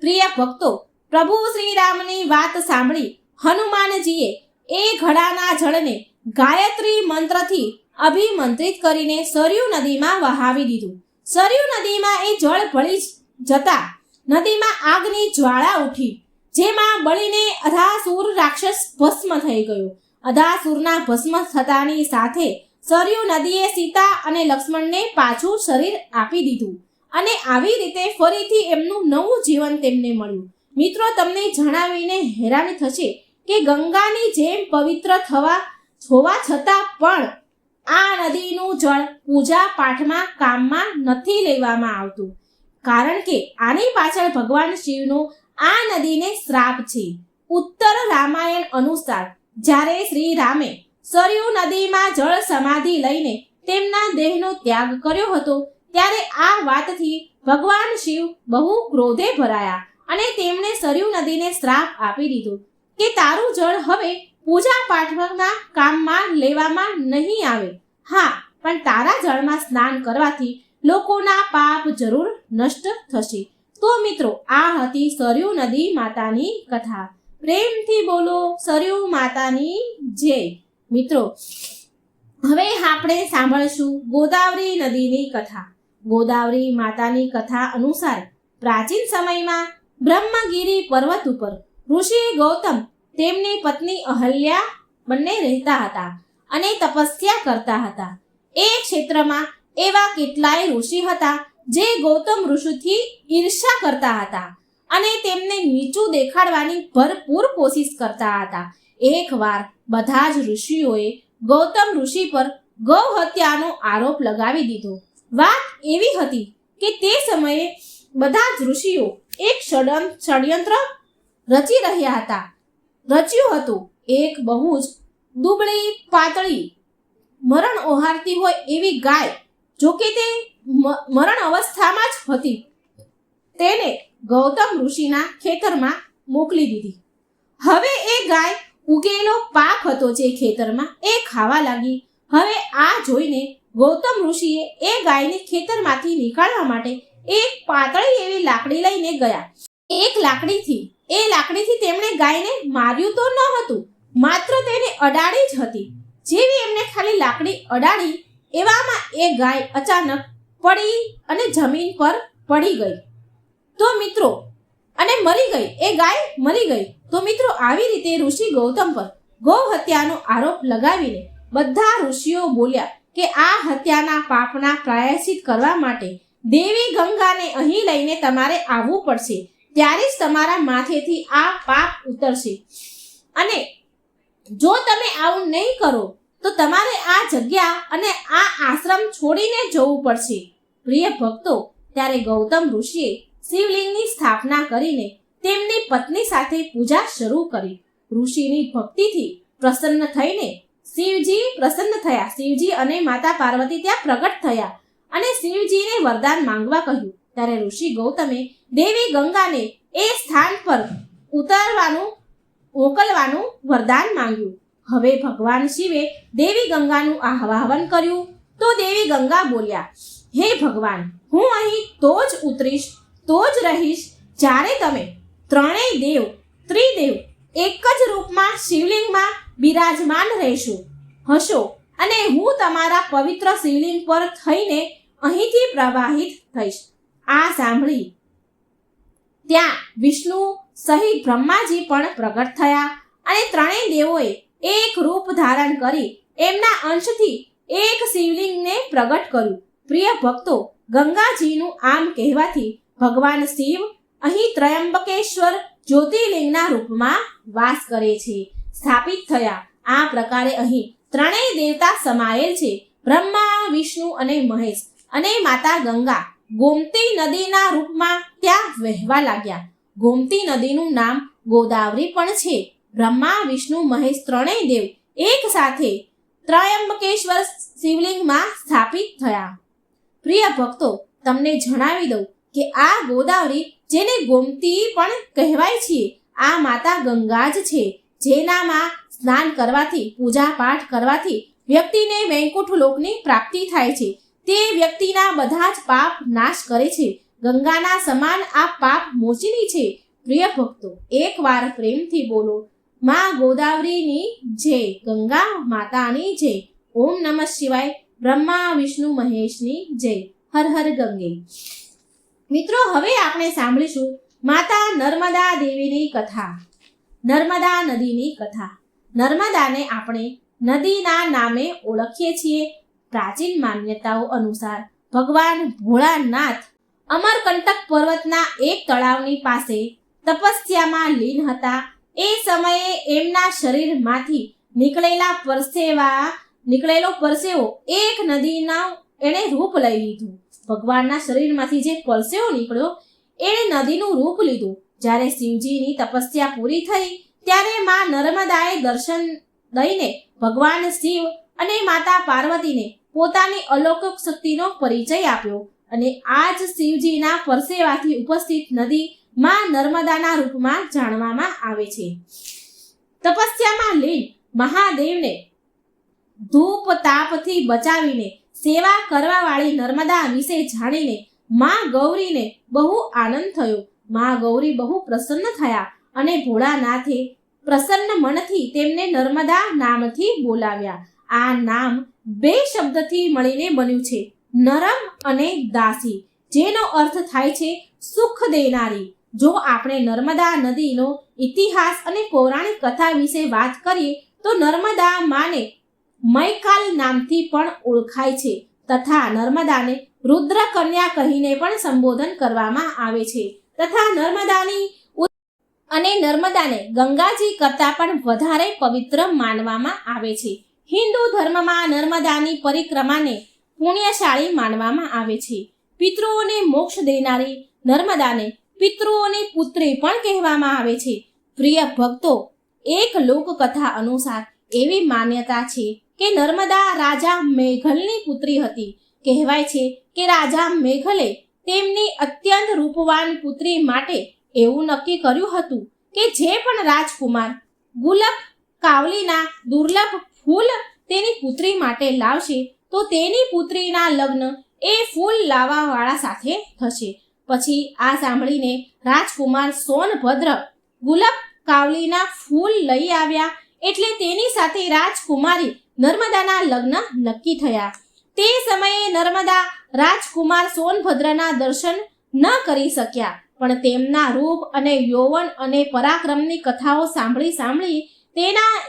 પ્રિય ભક્તો, પ્રભુ શ્રી રામની વાત સાંભળી હનુમાનજીએ એ ઘડાના જળને ગાયત્રી મંત્રથી અભિમંત્રિત કરીને સરયુ નદીમાં વહાવી દીધું. સરયુ નદીમાં એ જળ ભળી જતા નદીમાં આગની જ્વાળા ઉઠી, જેમાં બળીને અધાસુર રાક્ષસ ભસ્મ થઈ ગયો. અધાસુરના ભસ્મ થતાની સાથે સરયુ નદીએ સીતા અને લક્ષ્મણને પાછું શરીર આપી દીધું અને આવી રીતે ફરીથી એમનું નવું જીવન તેમને મળ્યું. મિત્રો, તમને જણાવીને હેરાની થશે કે ગંગાની જેમ પવિત્ર હોવા છતાં પણ આ નદીનું જળ પૂજા પાઠમાં કામમાં નથી લેવામાં આવતું, કારણ કે આની પાછળ ભગવાન શિવનો આ નદીને શ્રાપ છે. ઉત્તર રામાયણ અનુસાર જ્યારે શ્રી રામે સરયુ નદીમાં જળ સમાધિ લઈને તેમના દેહનો ત્યાગ કર્યો હતો, ત્યારે આ વાતથી ભગવાન શિવ બહુ ક્રોધે ભરાયા અને તેમણે સરયુ નદીને શ્રાપ આપી દીધો કે તારું જળ હવે પૂજા પાઠના કામમાં લેવામાં નહીં આવે. હા, પણ તારા જળમાં સ્નાન કરવાથી લોકોના પાપ જરૂર નષ્ટ થશે. તો મિત્રો આ હતી સરયુ નદી માતાની કથા. પ્રેમથી બોલો સરયુ માતાની જય. મિત્રો હવે આપણે સાંભળશું ગોદાવરી નદીની કથા. ગોદાવરી માતાની કથા અનુસાર પ્રાચીન સમયમાં બ્રહ્મગીરી પર્વત ઉપર ઋષિ ગૌતમ તેમની પત્ની અહલ્યા બંને રહેતા હતા અને તપસ્યા કરતા હતા. એ ક્ષેત્રમાં એવા કેટલાય ઋષિ હતા જે ગૌતમ ઋષિથી ઈર્ષ્યા કરતા હતા અને તેમને નીચું દેખાડવાની ભરપૂર કોશિશ કરતા હતા. એકવાર બધા જ ઋષિઓએ ગૌતમ ઋષિ પર ગૌ હત્યાનો આરોપ લગાવી દીધો. વાત એવી હતી કે તે સમયે બધા જ ઋષિઓ એક ષડયંત્ર રચી રહ્યા હતા. રચ્યું હતું એક બહુ જ દુબળી પાતળી મરણ ઓહારતી હોય એવી ગાય, જોકે તે મરણ અવસ્થામાં જ હતી, તેને ગૌતમ ઋષિના ખેતરમાં મોકલી દીધી. હવે એ ગાય ઉગેલો પાક હતો જે ખેતરમાં એ ખાવા લાગી. હવે આ જોઈને ગૌતમ ઋષિએ એ ગાયને ખેતરમાંથી નીકાળવા માટે એક પાતળી એવી લાકડી લઈને ગયા. એક લાકડીથી તેમણે ગાયને માર્યું તો ન હતું, માત્ર તેને અડાડી જ હતી. જેવી એમને ખાલી લાકડી અડાડી એવામાં એ ગાય અચાનક પડી અને જમીન પર પડી ગઈ. તો મિત્રો અને મરી ગઈ, એ ગાય મરી ગઈ. તો મિત્રો આવી રીતે ઋષિ ગૌતમ પર ગૌ હત્યાનો આરોપ લગાવીને બધા ઋષિઓ બોલ્યા કે આ હત્યાના પાપના પ્રાયશ્ચિત કરવા માટે દેવી ગંગાને અહીં લઈને તમારે આવવું પડશે, ત્યારે જ તમારા માથેથી આ પાપ ઉતરશે. અને જો તમે આવું નહીં કરો તો તમારે આ જગ્યા અને આ આશ્રમ છોડીને જવું પડશે. પ્રિય ભક્તો, ત્યારે ગૌતમ ઋષિએ શિવલિંગની સ્થાપના કરીને તેમની પત્ની સાથે પૂજા શરૂ કરી. ઋષિની ભક્તિથી પ્રસન્ન થઈને શિવજી અને માતા પાર્વતી ત્યાં પ્રગટ થયા અને શિવજીને વરદાન માંગવા કહ્યું. ત્યારે ઋષિ ગૌતમે દેવી ગંગાને એ સ્થાન પર મોકલવાનું વરદાન માંગ્યું. હવે ભગવાન શિવે દેવી ગંગાનું આહ્વાન કર્યું તો દેવી ગંગા બોલ્યા, હે ભગવાન, હું અહીં તો જ ઉતરીશ, તો જ રહીશ જ્યારે તમે ત્રણેય ત્રિદેવ એક જ રૂપમાં શિવલિંગમાં બિરાજમાન હશો અને હું તમારા પવિત્ર શિવલિંગ પર થઈને અહીંથી પ્રવાહિત થઈશ. આ સાંભળી ત્યાં વિષ્ણુ સહિત બ્રહ્માજી પણ પ્રગટ થયા અને ત્રણેય દેવોએ એક રૂપ ધારણ કરી એમના અંશથી એક શિવલિંગને પ્રગટ કર્યું. પ્રિય ભક્તો, ગંગાજીનું આમ કહેવાથી ભગવાન શિવ અહીં ત્રયંબકેશ્વર જ્યોતિર્લિંગના રૂપમાં વાસ કરે છે, સ્થાપિત થયા. આ પ્રકારે અહીં ત્રણેય દેવતા સમાયેલ છે, બ્રહ્મા, વિષ્ણુ અને મહેશ. અને માતા ગંગા ગોમતી નદીના રૂપમાં ત્યાં વહેવા લાગ્યા. ગોમતી નદીનું નામ ગોદાવરી પણ છે. બ્રહ્મા, વિષ્ણુ, મહેશ ત્રણેય દેવ એક સાથે ત્રયંબકેશ્વર શિવલિંગમાં સ્થાપિત થયા. પ્રિય ભક્તો, તમને જણાવી દઉં કે આ ગોદાવરી, જેને ગોમતી પણ કહેવાય છે, આ માતા ગંગા જ છે, જેનામાં સ્નાન કરવાથી, પૂજા પાઠ કરવાથી વ્યક્તિને વૈકુંઠ લોકની પ્રાપ્તિ થાય છે. તે વ્યક્તિના બધા જ પાપ નાશ કરે છે. ગંગાના સમાન આ પાપ મોચીની છે. પ્રિય ભક્તો, એકવાર પ્રેમથી બોલો માં ગોદાવરીની જય, ગંગા માતાની જય. ઓમ નમઃ શિવાય. બ્રહ્મા, વિષ્ણુ, મહેશની જય. હર હર ગંગે. મિત્રો, હવે આપણે સાંભળીશું માતા નર્મદા દેવીની કથા. નર્મદા નદીની કથા. નર્મદાને આપણે નદીના નામે ઓળખીએ છીએ. પ્રાચીન માન્યતાઓ અનુસાર ભગવાન ભોળાનાથ અમરકંટક પર્વતના એક તળાવની પાસે તપસ્યામાં લીન હતા. એ સમયે એમના શરીરમાંથી નીકળેલો પરસેવો એક નદીના એણે રૂપ લઈ લીધું. ભગવાનના શરીરમાંથી જે પરસેવો નીકળ્યો એણે નદીનું રૂપ લીધું. જ્યારે શિવજીની તપસ્યા પૂરી થઈ ત્યારે માં નર્મદાએ દર્શન દઈને ભગવાન શિવ અને માતા પાર્વતીને પોતાની અલૌકિક શક્તિનો પરિચય આપ્યો અને આજ શિવજીના પરસેવાથી ઉપસ્થિત નદી માં નર્મદાના રૂપમાં જાણવામાં આવે છે. તપસ્યામાં લીન મહાદેવને ધૂપ તાપથી બચાવીને સેવા કરવા વાળી નર્મદા વિશે જાણીને માં ગૌરીને બહુ આનંદ થયો. માં ગૌરી બહુ પ્રસન્ન થયા અને ભોળાનાથે પ્રસન્ન મનથી તેમને નર્મદા નામથી બોલાવ્યા. આ નામ બે શબ્દથી મળીને બન્યું છે, નરમ અને દાસી, જેનો અર્થ થાય છે સુખ દેનારી. જો આપણે નર્મદા નદીનો ઇતિહાસ અને પૌરાણિક કથા વિશે વાત કરીએ તો નર્મદા માને મૈકાલ નામથી પણ ઓળખાય છે તથા નર્મદાને રુદ્ર કન્યા કહીને પણ સંબોધન કરવામાં આવે છે તથા નર્મદાને ગંગાજી કરતાં પણ વધારે પવિત્ર માનવામાં આવે છે. હિન્દુ ધર્મમાં નર્મદાની પરિક્રમાને પુણ્યશાળી માનવામાં આવે છે. પિતૃઓને મોક્ષ દેનારી નર્મદાને પિતૃઓની પુત્રી પણ કહેવામાં આવે છે. પ્રિય ભક્તો, એક લોકકથા અનુસાર એવી માન્યતા છે કે નર્મદા રાજા મેઘલની પુત્રી હતી. કહેવાય છે કે રાજા મેઘલે તેમની અત્યંત રૂપવાન પુત્રી માટે એવું નક્કી કર્યું હતું કે જે પણ રાજકુમાર ગુલાબ કાવલીના દુર્લભ ફૂલ તેની પુત્રી માટે લાવશે તો તેની પુત્રીના લગ્ન એ ફૂલ લાવવાવાળા સાથે થશે. પછી આ સાંભળીને રાજકુમાર સોનભદ્ર ગુલાબ કાવલીના ફૂલ લઈ આવ્યા એટલે તેની સાથે રાજકુમારી નર્મદાના લગ્ન નક્કી થયા. તે સમયે નર્મદા રાજકુમાર સોનભદ્રના દર્શન ન કરી શક્યા, પણ તેમના રૂપ અને યૌવન અને પરાક્રમની કથાઓ સાંભળી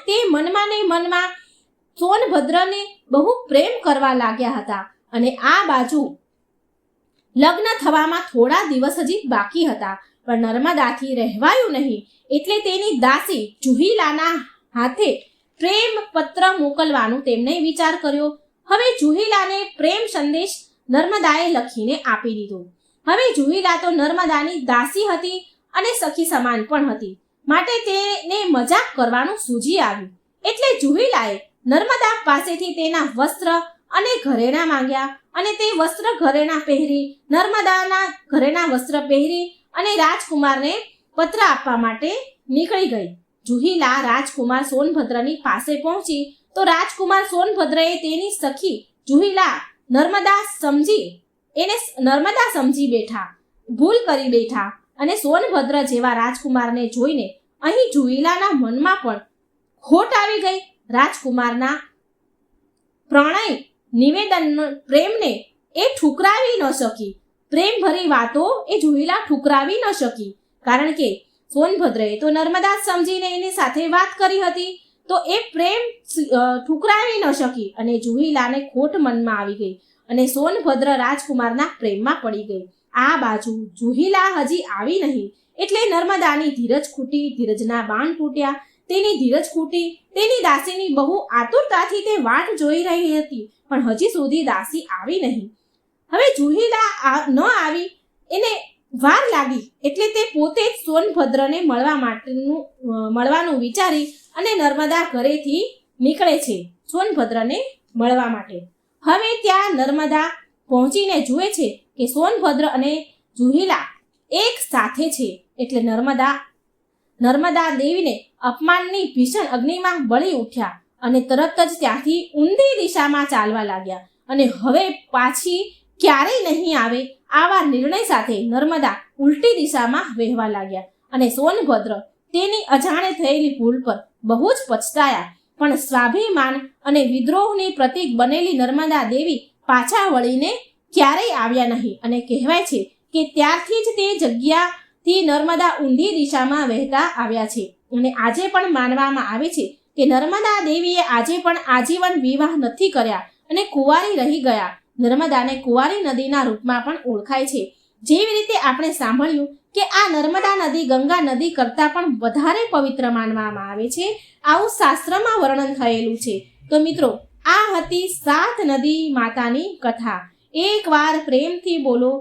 તે મનમાં સોનભદ્રને બહુ પ્રેમ કરવા લાગ્યા હતા. અને આ બાજુ લગ્ન થવામાં થોડા દિવસ હજી બાકી હતા, પણ નર્મદાથી રહેવાયું નહીં એટલે તેની દાસી જુહીલાના હાથે પ્રેમ પત્ર મોકલવાનું તેમણે વિચાર કર્યો. હવે જુહીલાને પ્રેમ સંદેશ નર્મદાએ લખીને આપી દીધો. હવે જુહીલા તો નર્મદાની દાસી હતી અને સખી સમાન પણ હતી, માટે તેને મજાક કરવાનું સૂઝી આવ્યું. એટલે જુહીલાએ નર્મદા પાસેથી તેના વસ્ત્ર અને ઘરેણાં માંગ્યા અને તે વસ્ત્ર ઘરેણાં પહેરી નર્મદાના ઘરેણાં વસ્ત્ર પહેરી અને રાજકુમારને પત્ર આપવા માટે નીકળી ગઈ. જુહીલા રાજકુમાર સોનભદ્રની પાસે પહોંચી તો રાજકુમાર સોનભદ્રએ તેની સખી જુહીલા નર્મદા સમજી બેઠા, ભૂલ કરી બેઠા અને સોનભદ્ર જેવા રાજકુમારને જોઈને અહીં જુહીલાના મનમાં પણ ખોટ આવી ગઈ. રાજકુમારના પ્રણય નિવેદન પ્રેમને એ ઠુકરાવી ન શકી. પ્રેમ ભરી વાતો એ જુહીલા ઠુકરાવી ન શકી, કારણ કે સોનભદ્રએ તો નર્મદા સમજીને એની સાથે વાત કરી હતી, તો એ પ્રેમ ઠુકરાવી ન શકી અને જુહીલાને ખોટ મનમાં આવી ગઈ અને સોનભદ્ર રાજકુમારના પ્રેમમાં પડી ગઈ. આ બાજુ જુહીલા હજી આવી નહીં એટલે નર્મદાની ધીરજ ખૂટી, ધીરજના બાણ તૂટ્યા. તેની ધીરજ ખૂટી. તેની દાસીની બહુ આતુરતાથી તે વાટ જોઈ રહી હતી, પણ હજી સુધી દાસી આવી નહીં. હવે જુહીલા ન આવી એને વાર લાગી એટલે તે પોતે જ સોનભદ્રને મળવાનું વિચારી અને નર્મદા ઘરેથી નીકળે છે સોનભદ્રને મળવા માટે. હવે ત્યાં નર્મદા પહોંચીને જુએ છે કે સોનભદ્ર અને જુહીલા એક સાથે છે એટલે નર્મદા દેવીને અપમાનની ભીષણ અગ્નિમાં બળી ઉઠ્યા અને તરત જ ત્યાંથી ઊંધી દિશામાં ચાલવા લાગ્યા અને હવે પાછી ક્યારેય નહીં આવે આવા નિર્ણય સાથે નર્મદા ઉલટી દિશામાં વહેવા લાગ્યા અને સોનભદ્ર તેની અજાણે થયેલી ભૂલ પર બહુ જ પછતાયા. પણ સ્વાભિમાન અને વિદ્રોહની પ્રતીક બનેલી નર્મદા દેવી પાછા વળીને ક્યારેય આવ્યા નહીં અને કહેવાય છે કે ત્યારથી જ તે જગ્યાથી નર્મદા ઊંધી દિશામાં વહેતા આવ્યા છે. અને આજે પણ માનવામાં આવે છે કે નર્મદા દેવીએ આજે પણ આજીવન વિવાહ નથી કર્યા અને કુંવારી રહી ગયા. નર્મદાને કુંવારી નદીના રૂપમાં પણ ઓળખાય છે. જેવી રીતે આપણે સાંભળ્યું કે આ નર્મદા નદી ગંગા નદી કરતાં પણ વધારે પવિત્ર માનવામાં આવે છે, આવું શાસ્ત્રમાં વર્ણન થયેલું છે. તો મિત્રો, આ હતી 7 નદી માતાની કથા. એકવાર પ્રેમથી બોલો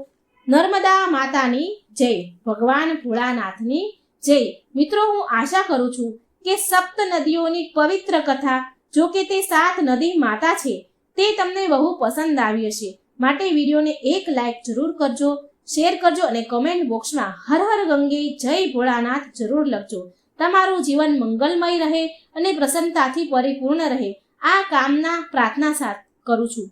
નર્મદા માતાની જય, ભગવાન ભોળાનાથની જય. મિત્રો, હું આશા કરું છું કે 7 નદીઓની પવિત્ર કથા, જો કે તે 7 નદી માતા છે, તે તમને બહુ પસંદ આવી હશે. માટે વિડીયોને એક લાઈક જરૂર કરજો, શેર કરજો અને કમેન્ટ બોક્સમાં હર હર ગંગે જય ભોળાનાથ જરૂર લખજો. તમારું જીવન મંગલમય રહે અને પ્રસન્નતાથી પરિપૂર્ણ રહે, આ કામના પ્રાર્થના સાથે કરું છું.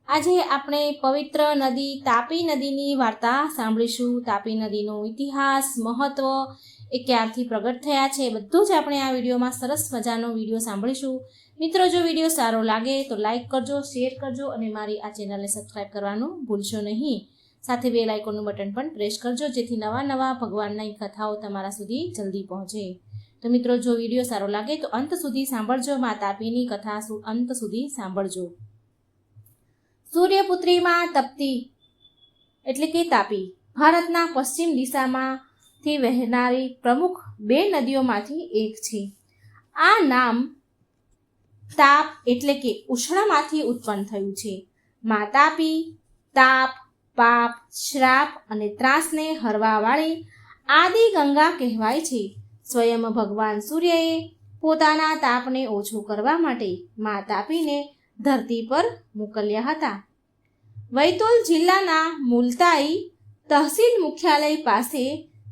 આજે આપણે પવિત્ર નદી તાપી નદીની વાર્તા સાંભળીશું. તાપી નદીનો ઇતિહાસ, મહત્વ, એ ક્યારથી પ્રગટ થયા છે, બધું જ આપણે આ વિડીયોમાં સરસ મજાનો વિડીયો સાંભળીશું. મિત્રો, જો વિડીયો સારો લાગે તો લાઈક કરજો, શેર કરજો અને મારી આ ચેનલને સબસ્ક્રાઈબ કરવાનું ભૂલશો નહીં. સાથે બેલ આઇકોનનું બટન પણ પ્રેસ કરજો, જેથી નવા ભગવાનની કથાઓ તમારા સુધી જલ્દી પહોંચે. તો મિત્રો, જો વિડીયો સારો લાગે તો અંત સુધી સાંભળજો. મા તાપીની કથા અંત સુધી સાંભળજો. સૂર્યપુત્રીમાં તપતી એટલે કે તાપી ભારતના પશ્ચિમ દિશામાંથી વહેનારી પ્રમુખ 2 નદીઓમાંથી એક છે. આ નામ તાપ એટલે કે ઉષ્ણમાંથી ઉત્પન્ન થયું છે. મા તાપી તાપ, પાપ, શ્રાપ અને ત્રાસને હરવાવાળી આદિ ગંગા કહેવાય છે. સ્વયં ભગવાન સૂર્યએ પોતાના તાપને ઓછો કરવા માટે મા તાપીને ધરતી પર મોકલ્યા હતા. વૈતુલ જિલ્લાના મુલતાઈ તહસીલ મુખ્યાલય પાસે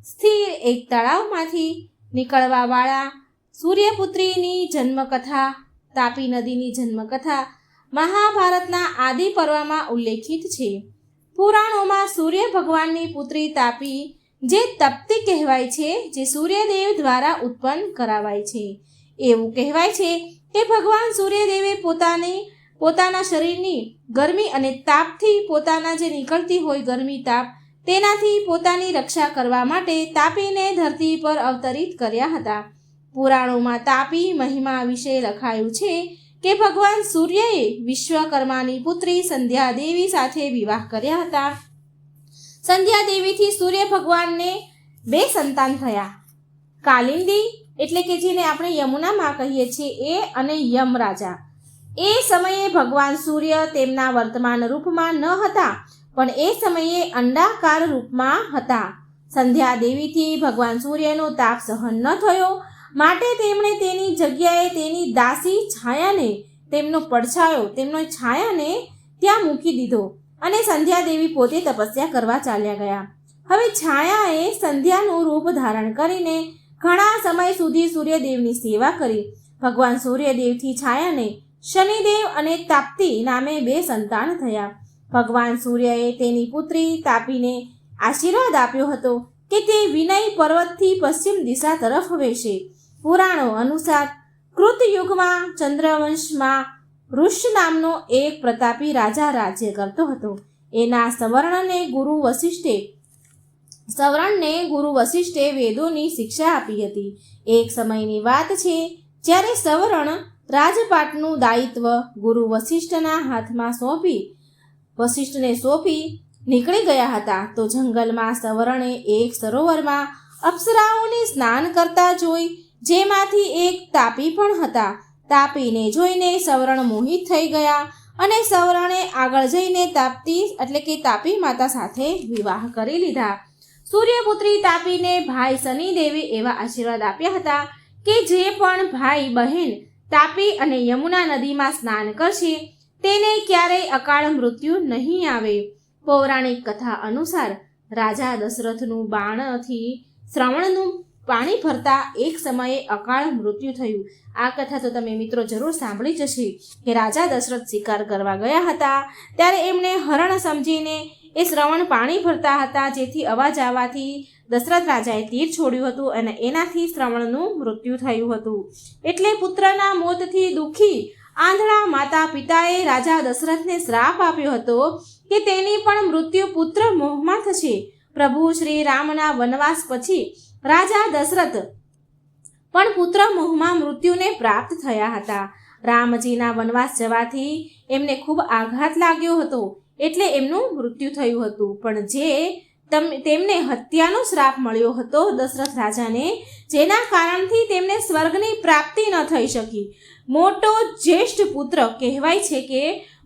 સ્થિર એક તળાવમાંથી નીકળવાવાળા સૂર્યપુત્રીની જન્મકથા, તાપી નદીની જન્મકથા મહાભારતના આદિ પર્વમાં ઉલ્લેખિત છે. પુરાણોમાં સૂર્ય ભગવાનની પુત્રી તાપી જે તપ્તી કહેવાય છે, જે સૂર્યદેવ દ્વારા ઉત્પન્ન કરાવાય છે. એવું કહેવાય છે કે ભગવાન સૂર્યદેવે પોતાના શરીરની ગરમી અને તાપથી, પોતાના જે નીકળતી હોય ગરમી તાપ, તેનાથી પોતાની રક્ષા કરવા માટે તાપીને ધરતી પર અવતરિત કર્યા હતા. પુરાણોમાં તાપી મહિમા વિશે લખાયું છે કે ભગવાન સૂર્યએ વિશ્વકર્માની પુત્રી સંધ્યા દેવી સાથે વિવાહ કર્યા હતા. સંધ્યા દેવીથી સૂર્ય ભગવાનને 2 સંતાન થયા. કાલિંદી એટલે કે જેને આપણે યમુનામાં કહીએ છીએ, એ અને યમરાજા. એ સમયે ભગવાન સૂર્ય તેમના વર્તમાન રૂપમાં ન હતા, પણ એ સમયે અંડાકાર રૂપમાં હતા. સંધ્યા દેવીથી ભગવાન સૂર્યનો તાપ સહન ન થયો, માટે તેમણે તેની જગ્યાએ તેની દાસી છાયાને, તેમનો પડછાયો, તેમનો છાયાને ત્યાં મૂકી દીધો અને સંધ્યા દેવી પોતે તપસ્યા કરવા ચાલ્યા ગયા. હવે છાયાએ સંધ્યાનું રૂપ ધારણ કરીને ઘણા સમય સુધી સૂર્યદેવની સેવા કરી. ભગવાન સૂર્યદેવથી છાયાને શનિદેવ અને તાપ્તી નામે 2 સંતાન થયા. ભગવાન સૂર્યએ તેની પુત્રી તાપીને આશીર્વાદ આપ્યો હતો કે તે વિનય પર્વતથી પશ્ચિમ દિશા તરફ વહેશે. પુરાણો અનુસાર કૃતયુગમાં ચંદ્રવંશમાં ઋષ નામનો એક પ્રતાપી રાજા રાજ્ય કરતો હતો. એના સવર્ણને ગુરુ વશિષ્ઠે વેદોની શિક્ષા આપી હતી. એક સમયની વાત છે જ્યારે સવર્ણ રાજપાટનું દાયિત્વ ગુરુ વશિષ્ઠના હાથમાં વશિષ્ઠને સોંપી નીકળી ગયા હતા. તો જંગલમાં સવર્ણે એક સરોવરમાં અપ્સરાઓને સ્નાન કરતા જોઈ, જેમાંથી એક તાપી પણ હતા. તાપીને જોઈને સવર્ણ મોહિત થઈ ગયા અને સવર્ણે આગળ જઈને તાપી માતા સાથે વિવાહ કરી લીધા. સૂર્યપુત્રી તાપીને ભાઈ શનિદેવે એવા આશીર્વાદ આપ્યા હતા કે જે પણ ભાઈ બહેન તાપી અને યમુના નદીમાં સ્નાન કરશે તેને ક્યારેય અકાળ મૃત્યુ નહીં આવે. પૌરાણિક કથા અનુસાર રાજા દશરથનું બાણથી શ્રવણનું પાણી ભરતા એક સમયે અકાળ મૃત્યુ થયું. આ કથા તો તમે મિત્રો જરૂર સાંભળી જ હશે કે રાજા દશરથ શિકાર કરવા ગયા હતા, ત્યારે એમણે હરણ સમજીને એ શ્રવણ પાણી ભરતા હતા, જેથી અવાજ આવવાથી દશરથ રાજાએ તીર છોડ્યું હતું અને એનાથી શ્રવણનું મૃત્યુ થયું હતું. એટલે પુત્રના મોતથી દુઃખી આંધળા માતા પિતાએ રાજા દશરથને શ્રાપ આપ્યો હતો કે તેની પણ મૃત્યુ પુત્ર મોહમાં થશે. પ્રભુ શ્રી રામના વનવાસ પછી રાજા દશરથ પણ પુત્ર મોહમાં મૃત્યુને પ્રાપ્ત થયા હતા. રામજીના વનવાસ જવાથી એમને ખૂબ આઘાત લાગ્યો હતો, એટલે એમનું મૃત્યુ થયું હતું. પણ તેમને હત્યાનો શ્રાપ મળ્યો હતો દશરથ રાજાને, જેના કારણથી તેમને સ્વર્ગની પ્રાપ્તિ ન થઈ શકી. મોટો જ્યેષ્ઠ પુત્ર કહેવાય છે કે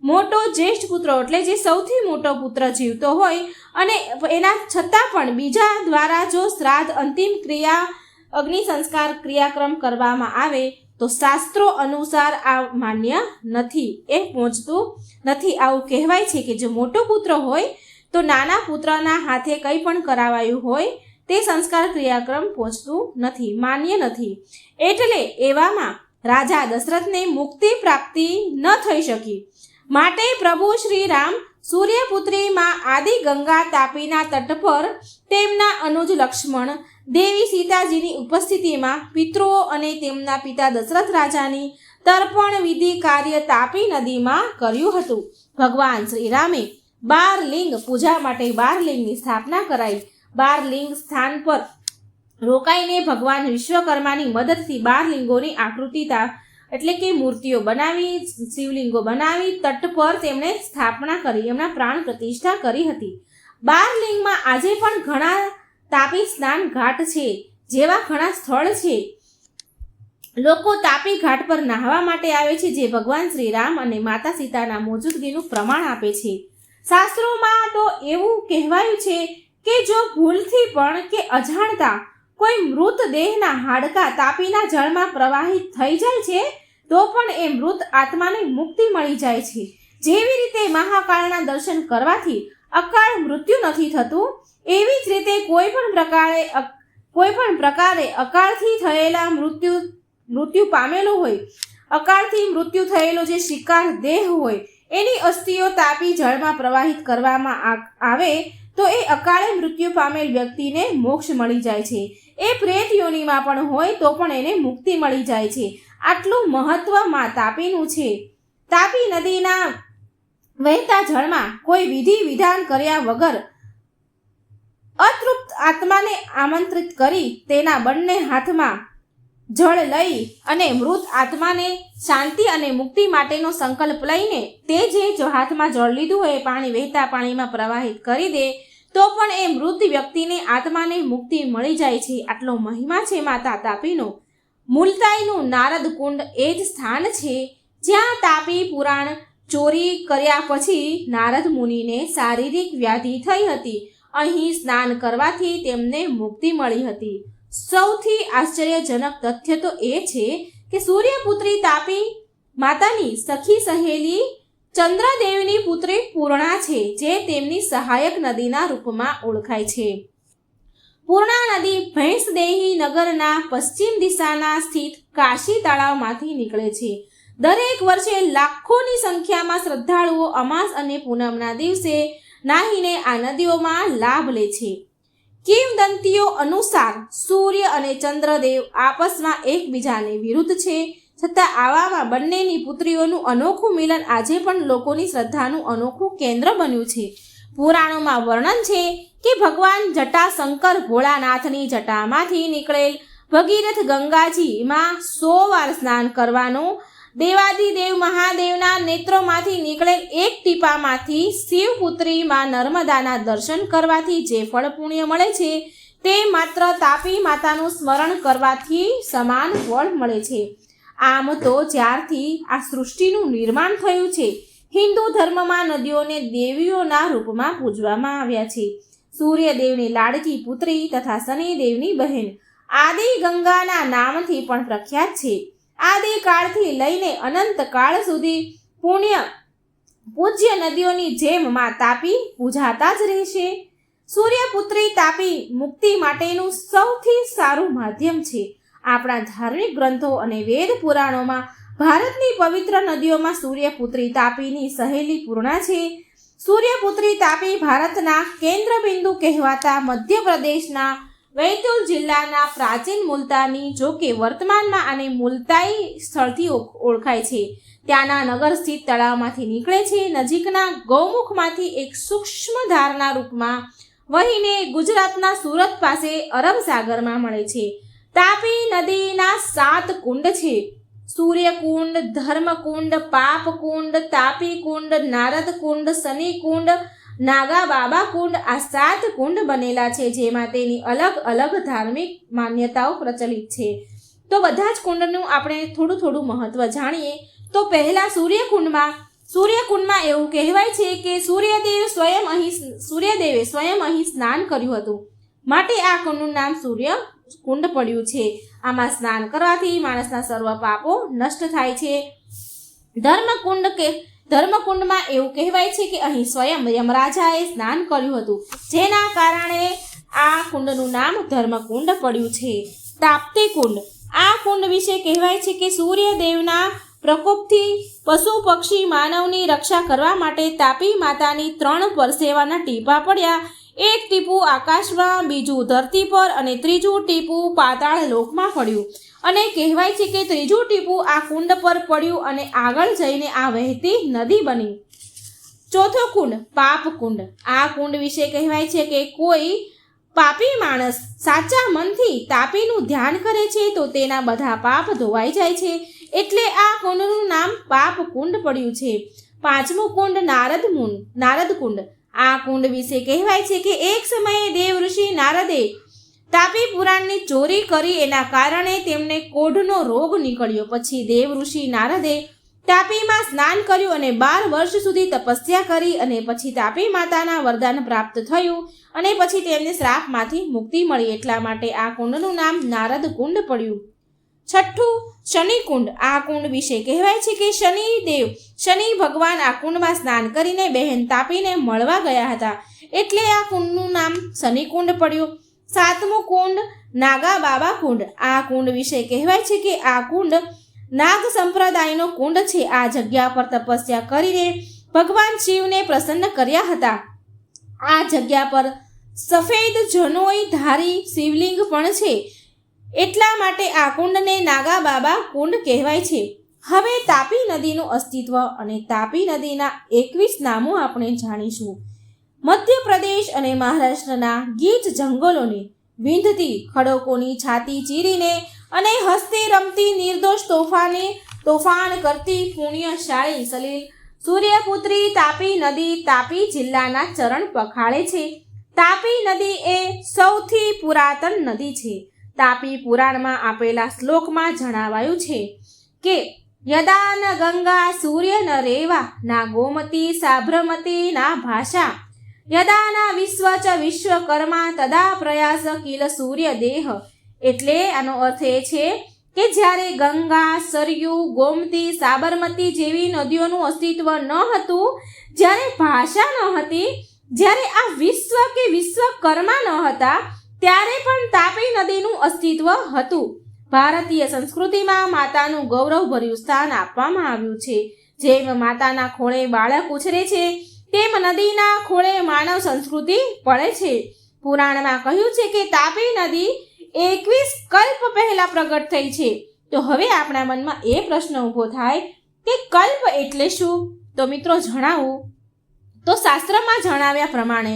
મોટો જ્યેષ્ઠ પુત્ર એટલે જે સૌથી મોટો પુત્ર જીવતો હોય અને એના છતાં પણ બીજા દ્વારા જો શ્રાદ્ધ, અંતિમ ક્રિયા, અગ્નિ સંસ્કાર ક્રિયાક્રમ કરવામાં આવે તો શાસ્ત્રો અનુસાર આ માન્ય નથી, એ પહોંચતું નથી. આવું કહેવાય છે કે જો મોટો પુત્ર હોય તો નાના પુત્રના હાથે કંઈ પણ કરાવાયું હોય તે સંસ્કાર ક્રિયાક્રમ પહોંચતું નથી, માન્ય નથી. એટલે એવામાં રાજા દશરથને મુક્તિ પ્રાપ્તિ ન થઈ શકી. માટે પ્રભુ શ્રી રામ સૂર્યપુત્રી માં આદિ ગંગા તાપીના તટ પર તેમના અનુજ લક્ષ્મણ, દેવી સીતાજીની ઉપસ્થિતિમાં પિતૃઓ અને તેમના પિતા દશરથ રાજાની તર્પણ વિધિ કાર્ય તાપી નદીમાં કર્યું હતું. ભગવાન શ્રી રામે 12 લિંગ પૂજા માટે 12 લિંગની સ્થાપના કરાઈ. 12 લિંગ સ્થાન પર રોકાઈને ભગવાન વિશ્વકર્માની મદદથી 12 લિંગોની આકૃતિ એટલે કે મૂર્તિઓ બનાવી, શિવલિંગો બનાવી તટ પર તેમણે સ્થાપના કરી, એમના પ્રાણ પ્રતિષ્ઠા કરી હતી. 12 લિંગમાં આજે પણ ઘણા તાપી સ્નાન ઘાટ છે જેવા ઘણા સ્થળ છે. લોકો તાપી ઘાટ પર નહાવા માટે આવે છે, જે ભગવાન શ્રી રામ અને માતા સીતાના મોજૂદગીનું પ્રમાણ આપે છે. શાસ્ત્રોમાં તો એવું કહેવાયું છે કે જો ભૂલથી પણ કે અજાણતા કોઈ મૃતદેહના હાડકાં તાપીના જળમાં પ્રવાહિત થઈ જાય છે તો પણ એ મૃત આત્માને મુક્તિ મળી જાય છે. જેવી રીતે મહાકાળના દર્શન કરવાથી અકાળ મૃત્યુ નથી થતું, એવી જ રીતે કોઈ પણ પ્રકારે અકાળથી થયેલા મૃત્યુ પામેલો હોય, અકાળથી મૃત્યુ થયેલો જે શિકાર દેહ હોય એની અસ્થિઓ તાપી જળમાં પ્રવાહિત કરવામાં આવે તો એ અકાળે મૃત્યુ પામેલ વ્યક્તિને મોક્ષ મળી જાય છે. એ પ્રેત યોનિમાં પણ હોય તો પણ એને મુક્તિ મળી જાય છે. આટલું મહત્વ માં તાપીનું છે. તાપી નદીના વહેતા જળમાં કોઈ વિધિ વિધાન કર્યા વગર અતૃપ્ત આત્માને આમંત્રિત કરી તેના બંને હાથમાં જળ લઈ અને મૃત આત્માને શાંતિ અને મુક્તિ માટેનો સંકલ્પ લઈને તે જે હાથમાં જળ લીધું હોય પાણી વહેતા પાણીમાં પ્રવાહિત કરી દે તો પણ એ મૃત વ્યક્તિને આત્માને મુક્તિ મળી જાય છે. આટલો મહિમા છે માતા તાપીનો. મુલતાઈનું નારદ કુંડ એ જ સ્થાન છે જ્યાં તાપી પુરાણ ચોરી કર્યા પછી નારદ મુનિને શારીરિક વ્યાધિ થઈ હતી. અહીં સ્નાન કરવાથી તેમને મુક્તિ મળી હતી. સૌથી આશ્ચર્યજનક તથ્ય તો એ છે કે સૂર્યપુત્રી તાપી માતાની સખી સહેલી ચંદ્રદેવની પુત્રી પૂર્ણા છે, જે તેમની સહાયક નદીના રૂપમાં ઓળખાય છે. પૂર્ણા નદી ભેંસદેહી નગરના પશ્ચિમ દિશાના સ્થિત કાશી તળાવમાંથી નીકળે છે. દરેક વર્ષે લાખોની સંખ્યામાં શ્રદ્ધાળુઓ અમાસ અને પૂનમના દિવસે નાહીને આ નદીઓમાં લાભ લે છે. કિંવદંતીઓ અનુસાર સૂર્ય અને ચંદ્રદેવ આપસમાં એકબીજાને વિરુદ્ધ છે, છતાં આવામાં બંનેની પુત્રીઓનું અનોખું મિલન આજે પણ લોકોની શ્રદ્ધાનું અનોખું કેન્દ્ર બન્યું છે. પુરાણોમાં વર્ણન છે કે ભગવાન જટાશંકર ભોળાનાથની જટામાંથી નીકળેલ ભગીરથ ગંગાજીમાં 100 વાર સ્નાન કરવાનું, દેવાદિદેવ મહાદેવના નેત્રોમાંથી નીકળેલ એક ટીપામાંથી શિવપુત્રી માં નર્મદાના દર્શન કરવાથી જે ફળ પુણ્ય મળે છે તે માત્ર તાપી માતાનું સ્મરણ કરવાથી સમાન ફળ મળે છે. આમ તો જ્યારથી આ સૃષ્ટિનું નિર્માણ થયું છે હિન્દુ ધર્મમાં નદીઓને દેવીઓના રૂપમાં પૂજવામાં આવ્યા છે. સૂર્યદેવની લાડકી પુત્રી તથા શનિદેવની બહેન આદિ ગંગાના નામથી પણ પ્રખ્યાત છે. આદિકાળથી લઈને અનંત કાળ સુધી પૂજ્ય નદીઓની જેમ માં તાપી પૂજાતા જ રહેશે. સૂર્યપુત્રી તાપી મુક્તિ માટેનું સૌથી સારું માધ્યમ છે. આપણા ધાર્મિક ગ્રંથો અને વેદ પુરાણોમાં ભારતની પવિત્ર નદીઓમાં સૂર્યપુત્રી તાપીની સહેલી પૂર્ણા છે. સૂર્યપુત્રી તાપી ભારતના કેન્દ્રબિંદુ કહેવાતા મધ્યપ્રદેશના વૈતુલ જિલ્લાના પ્રાચીન મુલતાની, જો કે વર્તમાનમાં આને મુલતાઈ સ્થળથી ઓળખાય છે, ત્યાંના નગર સ્થિત તળાવમાંથી નીકળે છે. નજીકના ગૌમુખમાંથી એક સૂક્ષ્મ ધારના રૂપમાં વહીને ગુજરાતના સુરત પાસે અરબ સાગરમાં મળે છે. તાપી નદીના 7 કુંડ છે: સૂર્યકુંડ, ધર્મકુંડ, પાપકુંડ, તાપીકુંડ, નારદકુંડ, શનિકુંડ, નાગા બાબા કુંડ. આ 7 કુંડ બનેલા છે, જેમાં તેની અલગ અલગ ધાર્મિક માન્યતાઓ પ્રચલિત છે. તો બધા જ કુંડનું આપણે થોડું થોડું મહત્વ જાણીએ. તો પહેલા સૂર્યકુંડમાં એવું કહેવાય છે કે સૂર્યદેવે સ્વયં અહીં સ્નાન કર્યું હતું, માટે આ કુંડનું નામ સૂર્યકુંડ પડ્યું છે. આમાં સ્નાન કરવાથી માણસના સર્વ પાપો નષ્ટ થાય છે. ધર્મકુંડમાં એવું કહેવાય છે કે અહીં સ્વયં યમરાજાએ સ્નાન કર્યું હતું, જેના કારણે આ કુંડનું નામ ધર્મકુંડ પડ્યું છે. તાપ્તી કુંડ, આ કુંડ વિશે કહેવાય છે કે સૂર્યદેવના પ્રકોપથી પશુ પક્ષી માનવની રક્ષા કરવા માટે તાપી માતાની 3 પરસેવાના ટીપા પડ્યા. એક ટીપું આકાશમાં, બીજું ધરતી પર અને ત્રીજું ટીપું પાતાળ લોકમાં પડ્યું. અને કહેવાય છે કે ત્રીજું ટીપું આ કુંડ પર પડ્યું અને આગળ જઈને આ વહેતી નદી બની. ચોથો કુંડ પાપ કુંડ. આ કુંડ વિશે કહેવાય છે કે કોઈ પાપી માણસ સાચા મનથી તાપીનું ધ્યાન કરે છે તો તેના બધા પાપ ધોવાઈ જાય છે, એટલે આ કુંડનું નામ પાપ કુંડ પડ્યું છે. પાંચમું કુંડ નારદ કુંડ. આ કુંડ વિશે કહેવાય છે કે એક સમયે દેવઋષિ નારદે તાપી પુરાણની ચોરી કરી, એના કારણે તેમને કોઢનો રોગ નીકળ્યો. પછી દેવઋષિ નારદે તાપીમાં સ્નાન કર્યું અને 12 વર્ષ સુધી તપસ્યા કરી અને પછી તાપી માતાના વરદાન પ્રાપ્ત થયું અને પછી તેમને શ્રાપમાંથી મુક્તિ મળી. એટલા માટે આ કુંડનું નામ નારદ કુંડ પડ્યું. છઠ્ઠું શનિ કુંડ. આ કુંડ વિશે કહેવાય છે કે શનિ ભગવાન આ કુંડમાં સ્નાન કરીને બહેન તાપીને મળવા ગયા હતા, એટલે આ કુંડનું નામ શનિ કુંડ પડ્યું. સાતમું કુંડ નાગા બાબા કુંડ. આ કુંડ વિશે કહેવાય છે કે આ કુંડ નાગ સંપ્રદાયનો કુંડ છે. આ જગ્યા પર તપસ્યા કરીને ભગવાન શિવને પ્રસન્ન કર્યા હતા. આ જગ્યા પર સફેદ જનોઈ ધારી શિવલિંગ પણ છે, એટલા માટે આ કુંડને નાગા બાબા કુંડ કહેવાય છે. હવે તાપી નદીનું અસ્તિત્વ અને તાપી નદીના 21 નામો આપણે જાણીશું. મધ્યપ્રદેશ અને મહારાષ્ટ્રના ગીચ જંગલોને વિંધતી ખડકોની છાતી ચીરીને અને હસતી રમતી નિર્દોષ તોફાન કરતી પુણ્યશાળી સલીલ સૂર્યપુત્રી તાપી નદી તાપી જિલ્લાના ચરણ પખાળે છે. તાપી નદી એ સૌથી પુરાતન નદી છે. તાપી પુરાણમાં આપેલા શ્લોકમાં જણાવાયું છે કે યદા ન ગંગા સૂર્ય ન રેવા ના ગોમતી સાભ્રમતી ના ભાષા યદા ના વિશ્વ ચ વિશ્વકર્મા તદા પ્રયાસ કિલ સૂર્ય દેહ. એટલે આનો અર્થ એ છે કે જ્યારે ગંગા, સરયુ, ગોમતી, સાબરમતી જેવી નદીઓનું અસ્તિત્વ ન હતું, જ્યારે ભાષા ન હતી, જ્યારે આ વિશ્વ કે વિશ્વકર્મા ન હતા, ત્યારે પણ તાપી નદીનું અસ્તિત્વ હતું. ભારતીય સંસ્કૃતિમાં માતાનું ગૌરવભર્યું સ્થાન આપવામાં આવ્યું છે. જેમ માતાના ખોળે બાળક ઉછરે છે, તેમ નદીના ખોળે માનવ સંસ્કૃતિ પડે છે. પુરાણમાં કહ્યું છે કે તાપી નદી 21 કલ્પ પહેલા પ્રગટ થઈ છે. તો હવે આપણા મનમાં એ પ્રશ્ન ઊભો થાય કે કલ્પ એટલે શું? તો મિત્રો જણાવું તો શાસ્ત્રમાં જણાવ્યા પ્રમાણે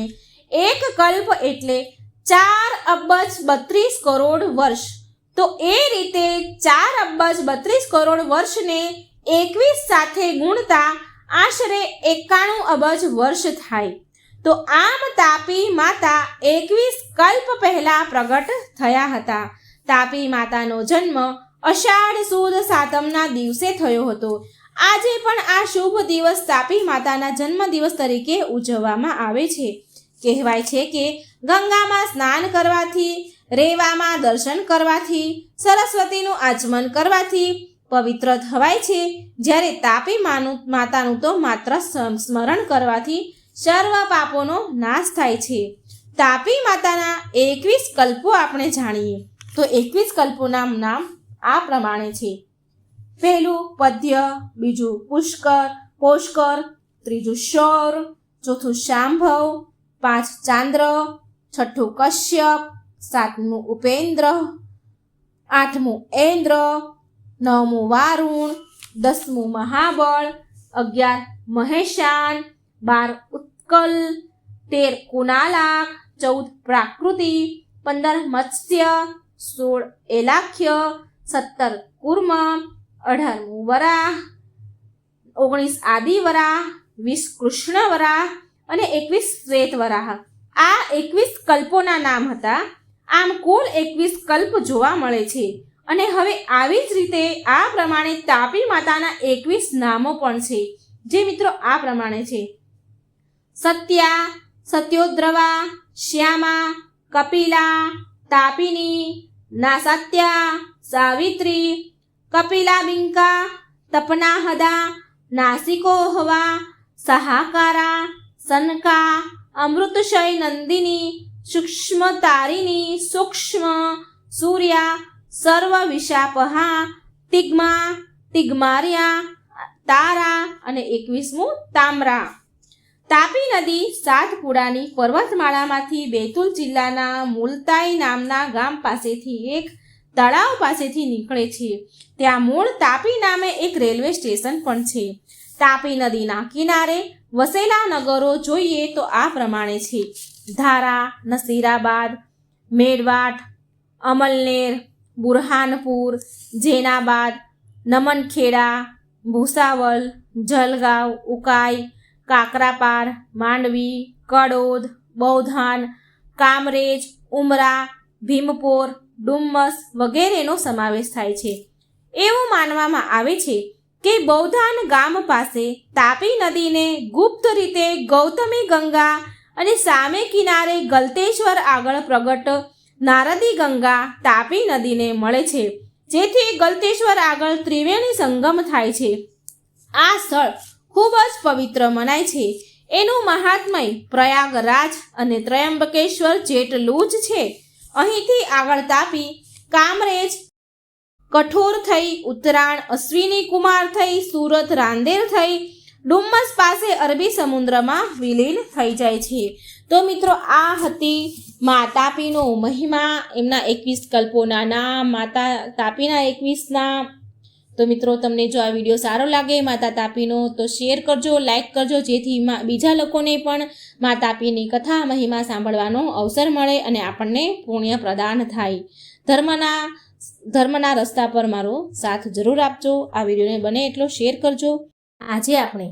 એક કલ્પ એટલે 4 અબજ 32 કરોડ વર્ષ. તો એ રીતે 4 અબજ 32 કરોડ વર્ષને 21 સાથે ગુણતા આશરે 91 અબજ વર્ષ થાય. તો આમ તાપી માતા 21 કલ્પ પહેલા પ્રગટ થયા હતા. તાપી માતાનો જન્મ અષાઢ સુદ સાતમના દિવસે થયો હતો. આજે પણ આ શુભ દિવસ તાપી માતાના જન્મદિવસ તરીકે ઉજવવામાં આવે છે. કહેવાય છે કે ગંગામાં સ્નાન કરવાથી, રેવામાં દર્શન કરવાથી, સરસ્વતીનું આચમન કરવાથી પવિત્ર થવાય છે, જ્યારે તાપી માતાનું તો માત્ર સ્મરણ કરવાથી સર્વ પાપોનો નાશ થાય છે. તાપી માતાના 21 કલ્પો આપણે જાણીએ તો 21 કલ્પોના નામ આ પ્રમાણે છે. પહેલું પદ્ય, બીજું પોષ્કર, ત્રીજું શૌર, ચોથું શાંભવ, 5 ચાંદ્ર, છઠ્ઠું કશ્યપ, 7મું ઉપેન્દ્ર, 8મું ઐન્દ્ર, 9મું વારુણ, 10મું મહાબળ, 11 મહેશાન, 12 ઉત્કલ, 13 કુનાલાક, 14 પ્રાકૃતિ, 15 મત્સ્ય, 16 એલાખ્ય, 17 કુર્મ, 18મું વરાહ, 19 આદિવરાહ, 20 કૃષ્ણ વરાહ અને 21 શ્વેત વરાહ. આ 21 કલ્પોના નામ હતા. આમ કુલ 21 કલ્પ જોવા મળે છે. અને હવે આવી જ રીતે આ પ્રમાણે તાપી માતાના 21 નામો પણ છે, જે મિત્રો આ પ્રમાણે છે: સત્યા, સત્યોદ્રવા, શ્યામા, કપિલા, તાપિની, નાસત્યા, સાવિત્રી, કપિલાબિંકા, તપનાહદા, નાસિકોહવા, સહાકારા, સનકા, અમૃતશય નંદિની, સૂક્ષ્મ તારિણી, સૂક્ષ્મ, સૂર્યા, સર્વ વિશાપહા, તિગ્મા, તિગમારિયા, તારા અને 21મું તામરા. તાપી નદી સાતપુડાની પર્વતમાળામાંથી બેતુલ જિલ્લાના મુલતાઈ નામના ગામ પાસેથી એક તળાવ પાસેથી નીકળે છે. ત્યાં મૂળ તાપી નામે એક રેલવે સ્ટેશન પણ છે. તાપી નદીના કિનારે વસેલા નગરો જોઈએ તો આ પ્રમાણે છે: ધારા, નસીરાબાદ, મેડવાટ, અમલનેર, બુરહાનપુર, જેનાબાદ, નમનખેડા, ભૂસાવલ, જલગાંવ, ઉકાઈ, કાકરાપાર, માંડવી, કડોદ, બૌધાન, કામરેજ, ઉમરા, ભીમપોર, ડુમ્મસ વગેરેનો સમાવેશ થાય છે. એવું માનવામાં આવે છે કે બૌધાન ગામ પાસે તાપી નદીને ગુપ્ત રીતે ગૌતમી ગંગા અને સામે કિનારે ગલતેશ્વર આગળ પ્રગટ નારદી ગંગા તાપી નદીને મળે છે, જેથી ગલતેશ્વર આગળ ત્રિવેણી સંગમ થાય છે. આ સ્થળ ખૂબ જ પવિત્ર મનાય છે. એનું મહાત્મય પ્રયાગરાજ અને ત્રયંબકેશ્વર જેટલું જ છે. અહીંથી આગળ તાપી, કામરેજ, કઠોર થઈ, ઉત્તરાણ, અશ્વિની કુમાર થઈ, સુરત, રાંદેર થઈ, ડુમ્મસ પાસે અરબી સમુદ્રમાં વિલીન થઈ જાય છે. તો મિત્રો, આ હતી મા તાપીનો મહિમા, એમના 21 કલ્પોના નામ, માતા તાપીના 21 નામ. તો મિત્રો, તમને જો આ વિડીયો સારો લાગે માતા તાપીનો તો શેર કરજો, લાઈક કરજો, જેથી બીજા લોકોને પણ મા તાપીની કથા મહિમા સાંભળવાનો અવસર મળે અને આપણને પુણ્ય પ્રદાન થાય. ધર્મના રસ્તા પર મારો સાથ જરૂર આપજો. આ વિડીયોને બને એટલો શેર કરજો. આજે આપણે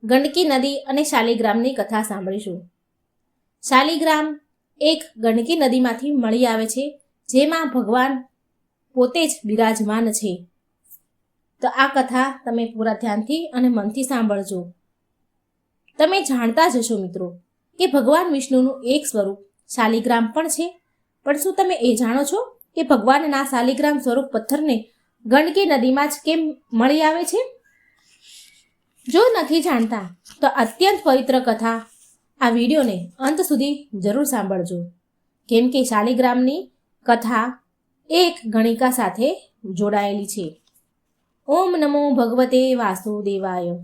ગંડકી નદી અને શાલિગ્રામની કથા સાંભળીશું. શાલિગ્રામ એક ગંડકી નદીમાંથી મળી આવે છે, જેમાં ભગવાન પોતે જ બિરાજમાન છે. તો આ કથા તમે પૂરા ધ્યાનથી અને મનથી સાંભળજો. તમે જાણતા જ હશો મિત્રો કે ભગવાન વિષ્ણુનું એક સ્વરૂપ શાલિગ્રામ પણ છે. પણ શું તમે એ જાણો છો કે ભગવાનના શાલિગ્રામ સ્વરૂપ પથ્થરને ગંડકી નદીમાં જ કેમ મળી આવે છે? જો નથી જાણતા તો અત્યંત પવિત્ર કથા આ વિડીયોને અંત સુધી જરૂર સાંભળજો, કેમ કે શાલિગ્રામની કથા એક ગણિકા સાથે જોડાયેલી છે. ઓમ નમો ભગવતે વાસુદેવાય.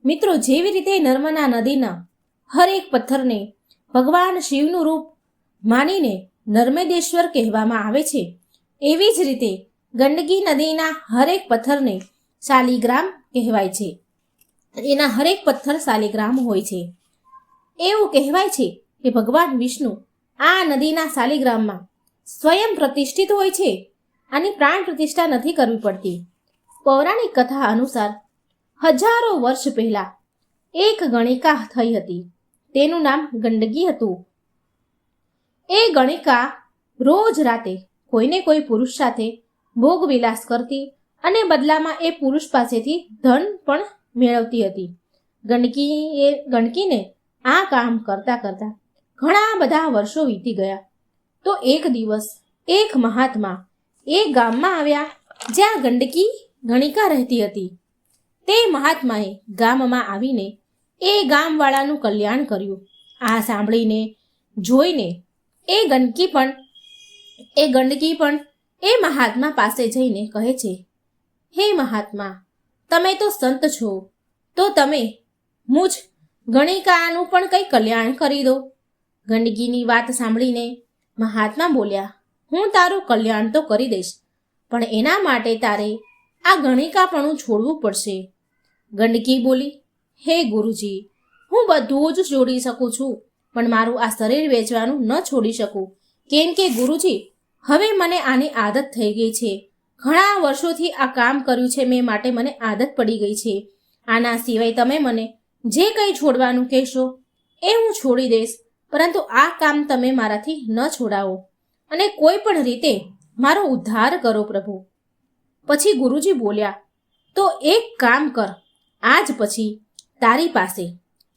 મિત્રો, જેવી રીતે નર્મદા નદીના હરેક પથ્થરને ભગવાન શિવનું રૂપ માનીને નર્મદેશ્વર કહેવામાં આવે છે, એવી જ રીતે ગંડકી નદીના હરેક પથ્થરને શાલિગ્રામ કહેવાય છે. એના હરેક પથ્થર શાલિગ્રામ હોય છે. એવું કહેવાય છે કે ભગવાન વિષ્ણુ આ નદીના શાલિગ્રામમાં સ્વયં પ્રતિષ્ઠિત હોય છે. આની પ્રાણ પ્રતિષ્ઠા નથી કરવી પડતી. પૌરાણિક કથા અનુસાર હજારો વર્ષ પહેલા એક ગણિકા થઈ હતી. તેનું નામ ગંડકી હતું. એ ગણિકા રોજ રાતે કોઈને કોઈ પુરુષ સાથે ભોગવિલાસ કરતી અને બદલામાં એ પુરુષ પાસેથી ધન પણ મેળવતી હતી. ગંડકીને આ કામ કરતા કરતા ઘણા બધા વર્ષો વીતી ગયા. તો એક દિવસ એક મહાત્મા એ ગામમાં આવ્યા જ્યાં ગણિકા રહેતી હતી. તે મહાત્માએ ગામમાં આવીને એ ગામવાળાનું કલ્યાણ કર્યું. આ સાંભળીને જોઈને એ ગંડકી પણ એ મહાત્મા પાસે જઈને કહે છે, હે મહાત્મા, તમે તો સંત છો, તો તમે મુજ ગણિકાનું પણ કંઈ કલ્યાણ કરી દો. ગંડકીની વાત સાંભળીને મહાત્મા બોલ્યા, હું તારું કલ્યાણ તો કરી દઈશ, પણ એના માટે તારે આ ગણિકાપણું છોડવું પડશે. ગંડકી બોલી, હે ગુરુજી, હું બધું જ છોડી શકું છું, પણ મારું આ શરીર વેચવાનું ન છોડી શકું, કેમ કે ગુરુજી, હવે મને આની આદત થઈ ગઈ છે. ઘણા વર્ષોથી આ કામ કર્યું છે મેં, માટે મને આદત પડી ગઈ છે. આના સિવાય તમે મને જે કંઈ છોડવાનું કહેશો એ હું છોડી દઈશ, પરંતુ આ કામ તમે મારાથી ન છોડાવો અને કોઈ પણ રીતે મારો ઉદ્ધાર કરો પ્રભુ. પછી ગુરુજી બોલ્યા, તો એક કામ કર, આજ પછી તારી પાસે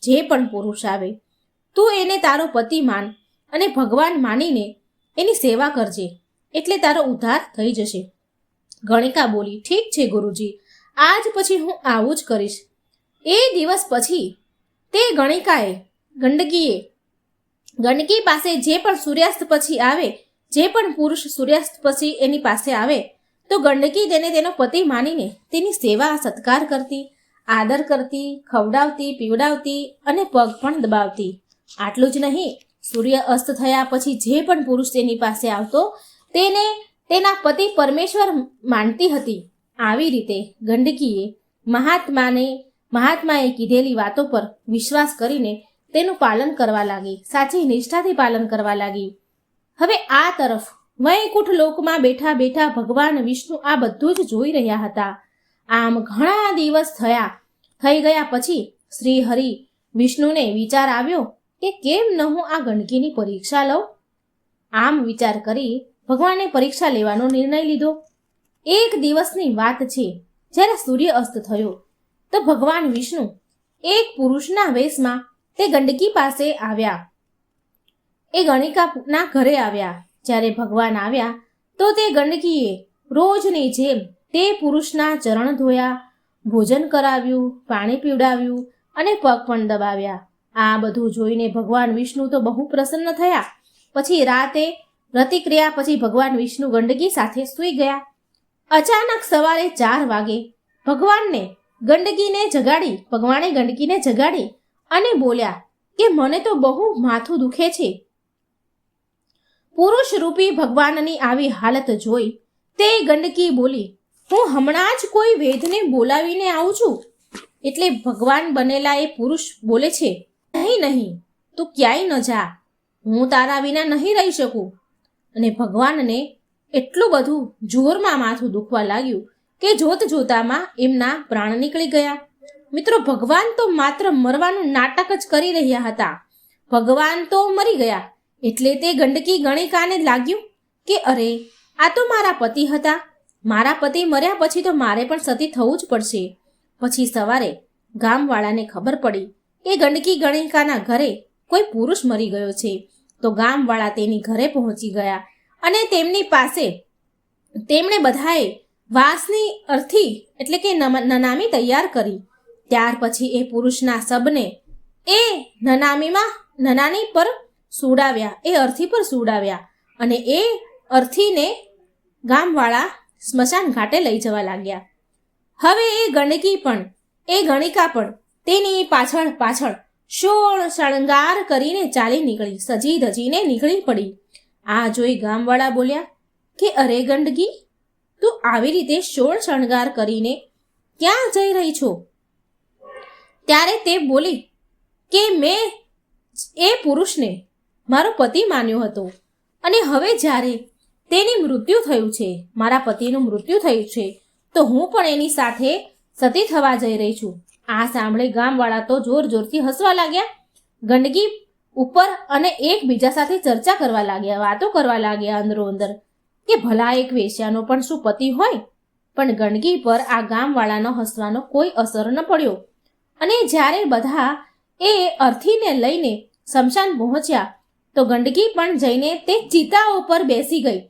જે પણ પુરુષ આવે તું એને તારો પતિ માન અને ભગવાન માનીને એની સેવા કરજે, એટલે તારો ઉદ્ધાર થઈ જશે. ગણિકા બોલી, ઠીક છે ગુરુજી, આજ પછી હું આવું જ કરીશ. એ દિવસ પછી તે ગંડકી પાસે જે પણ સૂર્યાસ્ત પછી આવે, જે પણ પુરુષ સૂર્યાસ્ત પછી એની પાસે આવે તો ગંડકી તેને તેનો પતિ માનીને તેની સેવા સત્કાર કરતી, આદર કરતી, ખવડાવતી, પીવડાવતી અને પગ પણ દબાવતી. આટલું જ નહીં, સૂર્ય અસ્ત થયા પછી જે પણ પુરુષ તેની પાસે આવતો તેને તેના પતિ પરમેશ્વર માનતી હતી. આવી રીતે ગંડકીએ મહાત્માએ કીધેલી વાતો પર વિશ્વાસ કરીને તેનું પાલન કરવા લાગી, સાચી નિષ્ઠાથી પાલન કરવા લાગી. હવે આ તરફ વૈકુંઠ લોકમાં બેઠા બેઠા ભગવાન વિષ્ણુ આ બધું જ જોઈ રહ્યા હતા. આમ ઘણા દિવસ થઈ ગયા પછી શ્રી હરિ વિષ્ણુને વિચાર આવ્યો કે કેમ ન હું આ ગંડકીની પરીક્ષા લઉં. આમ વિચાર કરી ભગવાને પરીક્ષા લેવાનો નિર્ણય લીધો. એક દિવસની વાત છે, જ્યારે સૂર્ય અસ્ત થયો તો ભગવાન વિષ્ણુ એક પુરુષના વેશમાં તે ગંડકી પાસે આવ્યા. એ ગણિકાના ઘરે આવ્યા. જ્યારે ભગવાન આવ્યા તો તે ગંડકીએ રોજની જેમ તે પુરુષના ચરણ ધોયા, ભોજન કરાવ્યું, પાણી પીવડાવ્યું અને પગ પણ દબાવ્યા. આ બધું જોઈને ભગવાન વિષ્ણુ તો બહુ પ્રસન્ન થયા. પછી રાતે પ્રતિક્રિયા પછી ભગવાન વિષ્ણુ ગંડકી સાથે સૂઈ ગયા. અચાનક સવારે 4 વાગે ભગવાને ગંડકીને જગાડી અને બોલ્યા કે મને તો બહુ માથું દુખે છે. પુરુષ રૂપી ભગવાનની આવી હાલત જોઈ તે ગંડકી બોલી, હું હમણાં જ કોઈ વૈદ્યને બોલાવીને આવું છું. એટલે ભગવાન બનેલા એ પુરુષ બોલે છે, નહીં, તું ક્યાંય ન જા, હું તારા વિના નહીં રહી શકું. અને ભગવાનને એટલું બધું જોરમાં માથું દુખવા લાગ્યું કે જોતામાં એમના પ્રાણ નીકળી ગયા. મિત્રો, ભગવાન તો માત્ર મરવાનું નાટક જ કરી રહ્યા હતા. ભગવાન તો મરી ગયા. એટલે તે ગંડકી ગણિકાને લાગ્યું કે અરે, આ તો મારા પતિ હતા. મારા પતિ મર્યા પછી તો મારે પણ સતી થવું જ પડશે. પછી સવારે ગામવાળાને ખબર પડી કે ગંડકી ગણિકાના ઘરે કોઈ પુરુષ મરી ગયો છે. તો ગામવાળા તેની ઘરે પહોંચી ગયા અને તેમની પાસે તેમણે બધાએ વાંસની અર્થી એટલે કે નનામી તૈયાર કરી. ત્યાર પછી એ પુરુષના શબને એ નનાની પર સુડાવ્યા, એ અર્થી પર સુડાવ્યા અને એ અર્થીને ગામવાળા સ્મશાન ઘાટે લઈ જવા લાગ્યા. હવે એ ગણિકા પણ તેની પાછળ શોળ શણગાર કરીને ચાલી નીકળી, સજી ધજીને નીકળી પડી. આ જોઈ ગામવાળા બોલ્યા કે અરે ગંડકી, તું આવી રીતે શોળ શણગાર કરીને ક્યાં જઈ રહી છો? ત્યારે તે બોલી કે મેં એ પુરુષને મારો પતિ માન્યો હતો અને હવે જ્યારે તેની મૃત્યુ થયું છે, મારા પતિનું મૃત્યુ થયું છે, તો હું પણ એની સાથે સતી થવા જઈ રહી છું. આ સાંભળી ગામવાળા તો જોરથી હસવા લાગ્યા. ગંડકી ઉપર અને એકબીજા સાથે ચર્ચા કરવા લાગ્યા, વાતો કરવા લાગ્યા અંદરો અંદર કે ભલા એક વેશ્યાનો પણ શું પતિ હોય. પણ ગંડકી પર આ ગામવાળાનો હસવાનો કોઈ અસર ન પડ્યો. અને જ્યારે બધા એ અર્થીને લઈને સ્મશાન પહોંચ્યા તો ગંડકી પણ જઈને તે ચિતા ઉપર બેસી ગઈ.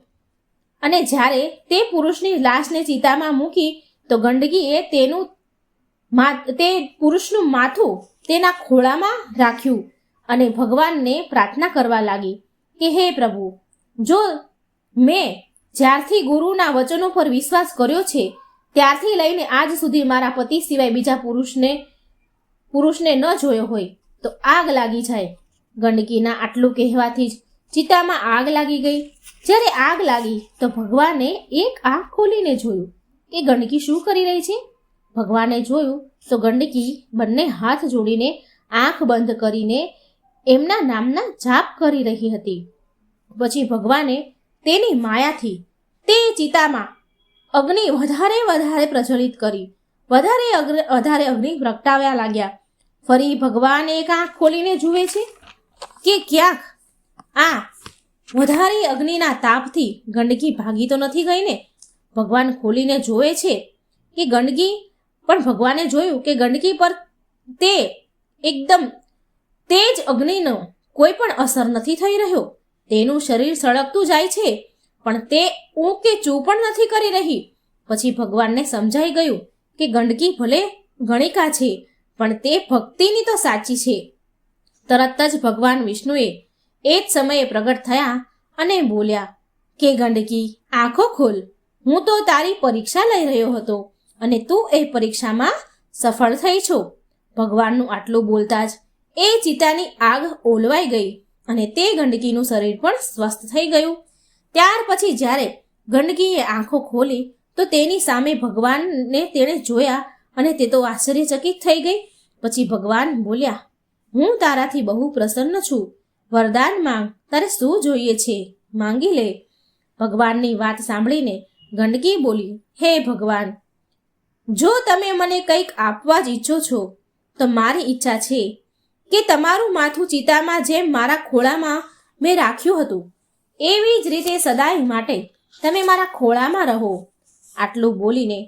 અને જ્યારે તે પુરુષની લાશને ચિતામાં મૂકી તો ગંડકીએ તે પુરુષનું માથું તેના ખોળામાં રાખ્યું અને ભગવાનને પ્રાર્થના કરવા લાગી કે હે પ્રભુ, જો મેં જ્યારથી ગુરુના વચનો પર વિશ્વાસ કર્યો છે ત્યારથી લઈને આજ સુધી મારા પતિ સિવાય બીજા પુરુષને ન જોયો હોય તો આગ લાગી જાય. ગંડકીના આટલું કહેવાથી જ ચિતામાં આગ લાગી ગઈ. જ્યારે આગ લાગી તો ભગવાને એક આંખ ખોલીને જોયું કે ગંડકી શું કરી રહી છે. ભગવાને જોયું તો ગંડકી બંને હાથ જોડીને આંખ બંધ કરીને એમના નામના જાપ કરી રહી હતી. પછી ભગવાને તેની માયાથી તે ચિતામાં અગ્નિ વધારે પ્રજ્વલિત કરી, વધારે અગ્નિ પ્રગટાવ્યા લાગ્યા. ફરી ભગવાન એક આંખ ખોલીને જુએ છે કે ક્યાંક આ વધારે અગ્નિના તાપથી ગંડકી ભાગી તો નથી ગઈ ને. ભગવાન ખોલીને જોવે છે કે ગંડકી, પણ ભગવાને જોયું કે ગંડકી પર તે એકદમ તેજ અગ્નિનો કોઈ પણ અસર નથી થઈ રહ્યો. તેનું શરીર સળગતું જાય છે પણ તે ઊં કે ચૂ પણ નથી કરી રહી. પછી ભગવાનને સમજાઈ ગયું કે ગંડકી ભલે ગણિકા છે પણ તે ભક્તિની તો સાચી છે. તરત જ ભગવાન વિષ્ણુએ એ જ સમયે પ્રગટ થયા અને બોલ્યા કે ગંડકી, આંખો ખોલ, હું તો તારી પરીક્ષા લઈ રહ્યો હતો અને તું એ પરીક્ષામાં સફળ થઈ છો. ભગવાનનું આટલું બોલતા જ એ ચિતાની આગ ઓલવાઈ ગઈ અને તે ગંડકીનું શરીર પણ સ્વસ્થ થઈ ગયું. ત્યાર પછી જ્યારે ગંડકીએ આંખો ખોલી તો તેની સામે ભગવાનને તેણે જોયા અને તે તો આશ્ચર્યચકિત થઈ ગઈ. પછી ભગવાન બોલ્યા, હું તારાથી બહુ પ્રસન્ન છું. વરદાન માંગ, તારે શું જોઈએ છે માંગી લે. ભગવાનની વાત સાંભળીને ગંડકી બોલી, હે ભગવાન, જો તમે મને કંઈક આપવા જ ઈચ્છો છો તો મારી ઈચ્છા છે કે તમારું માથું ચિતામાં જેમ મારા ખોળામાં મેં રાખ્યું હતું એવી જ રીતે સદાય માટે તમે મારા ખોળામાં રહો. આટલું બોલીને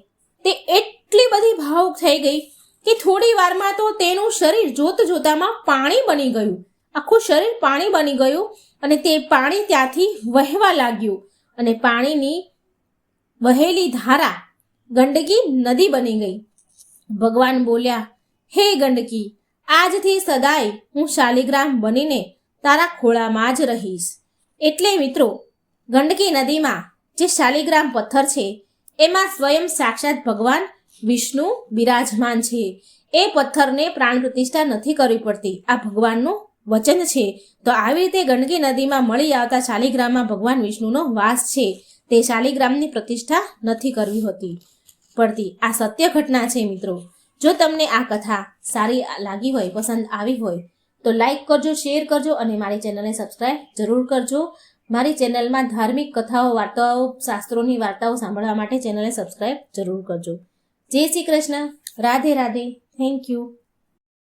તે એટલી બધી ભાવુક થઈ ગઈ કે થોડી વારમાં તો તેનું શરીર જોતામાં પાણી બની ગયું. આખું શરીર પાણી બની ગયું અને તે પાણી ત્યાંથી વહેવા લાગ્યું અને પાણીની વહેલી ધારા ગંડકી નદી બની ગઈ. ભગવાન બોલ્યા, હે ગંડકી, આજથી સદાય હું શાલિગ્રામ બનીને તારા ખોળામાં જ રહીશ. એટલે મિત્રો, ગંડકી નદીમાં જે શાલિગ્રામ પથ્થર છે એમાં સ્વયં સાક્ષાત ભગવાન વિષ્ણુ બિરાજમાન છે. એ પથ્થરને પ્રાણ પ્રતિષ્ઠા નથી કરવી પડતી, આ ભગવાનનું વચન છે. તો આવી રીતે ગંડકી નદીમાં મળી આવતા શાલિગ્રામમાં ભગવાન વિષ્ણુનો વાસ છે. તે શાલિગ્રામની પ્રતિષ્ઠા નથી કરવી પડતી. આ સત્ય ઘટના છે મિત્રો. જો તમને આ કથા સારી લાગી હોય, પસંદ આવી હોય તો લાઈક કરજો, શેર કરજો અને મારી ચેનલને સબસ્ક્રાઈબ જરૂર કરજો. મારી ચેનલમાં ધાર્મિક કથાઓ, વાર્તાઓ, શાસ્ત્રોની વાર્તાઓ સાંભળવા માટે ચેનલને સબસ્ક્રાઈબ જરૂર કરજો. જય શ્રી કૃષ્ણ. રાધે રાધે. Thank you.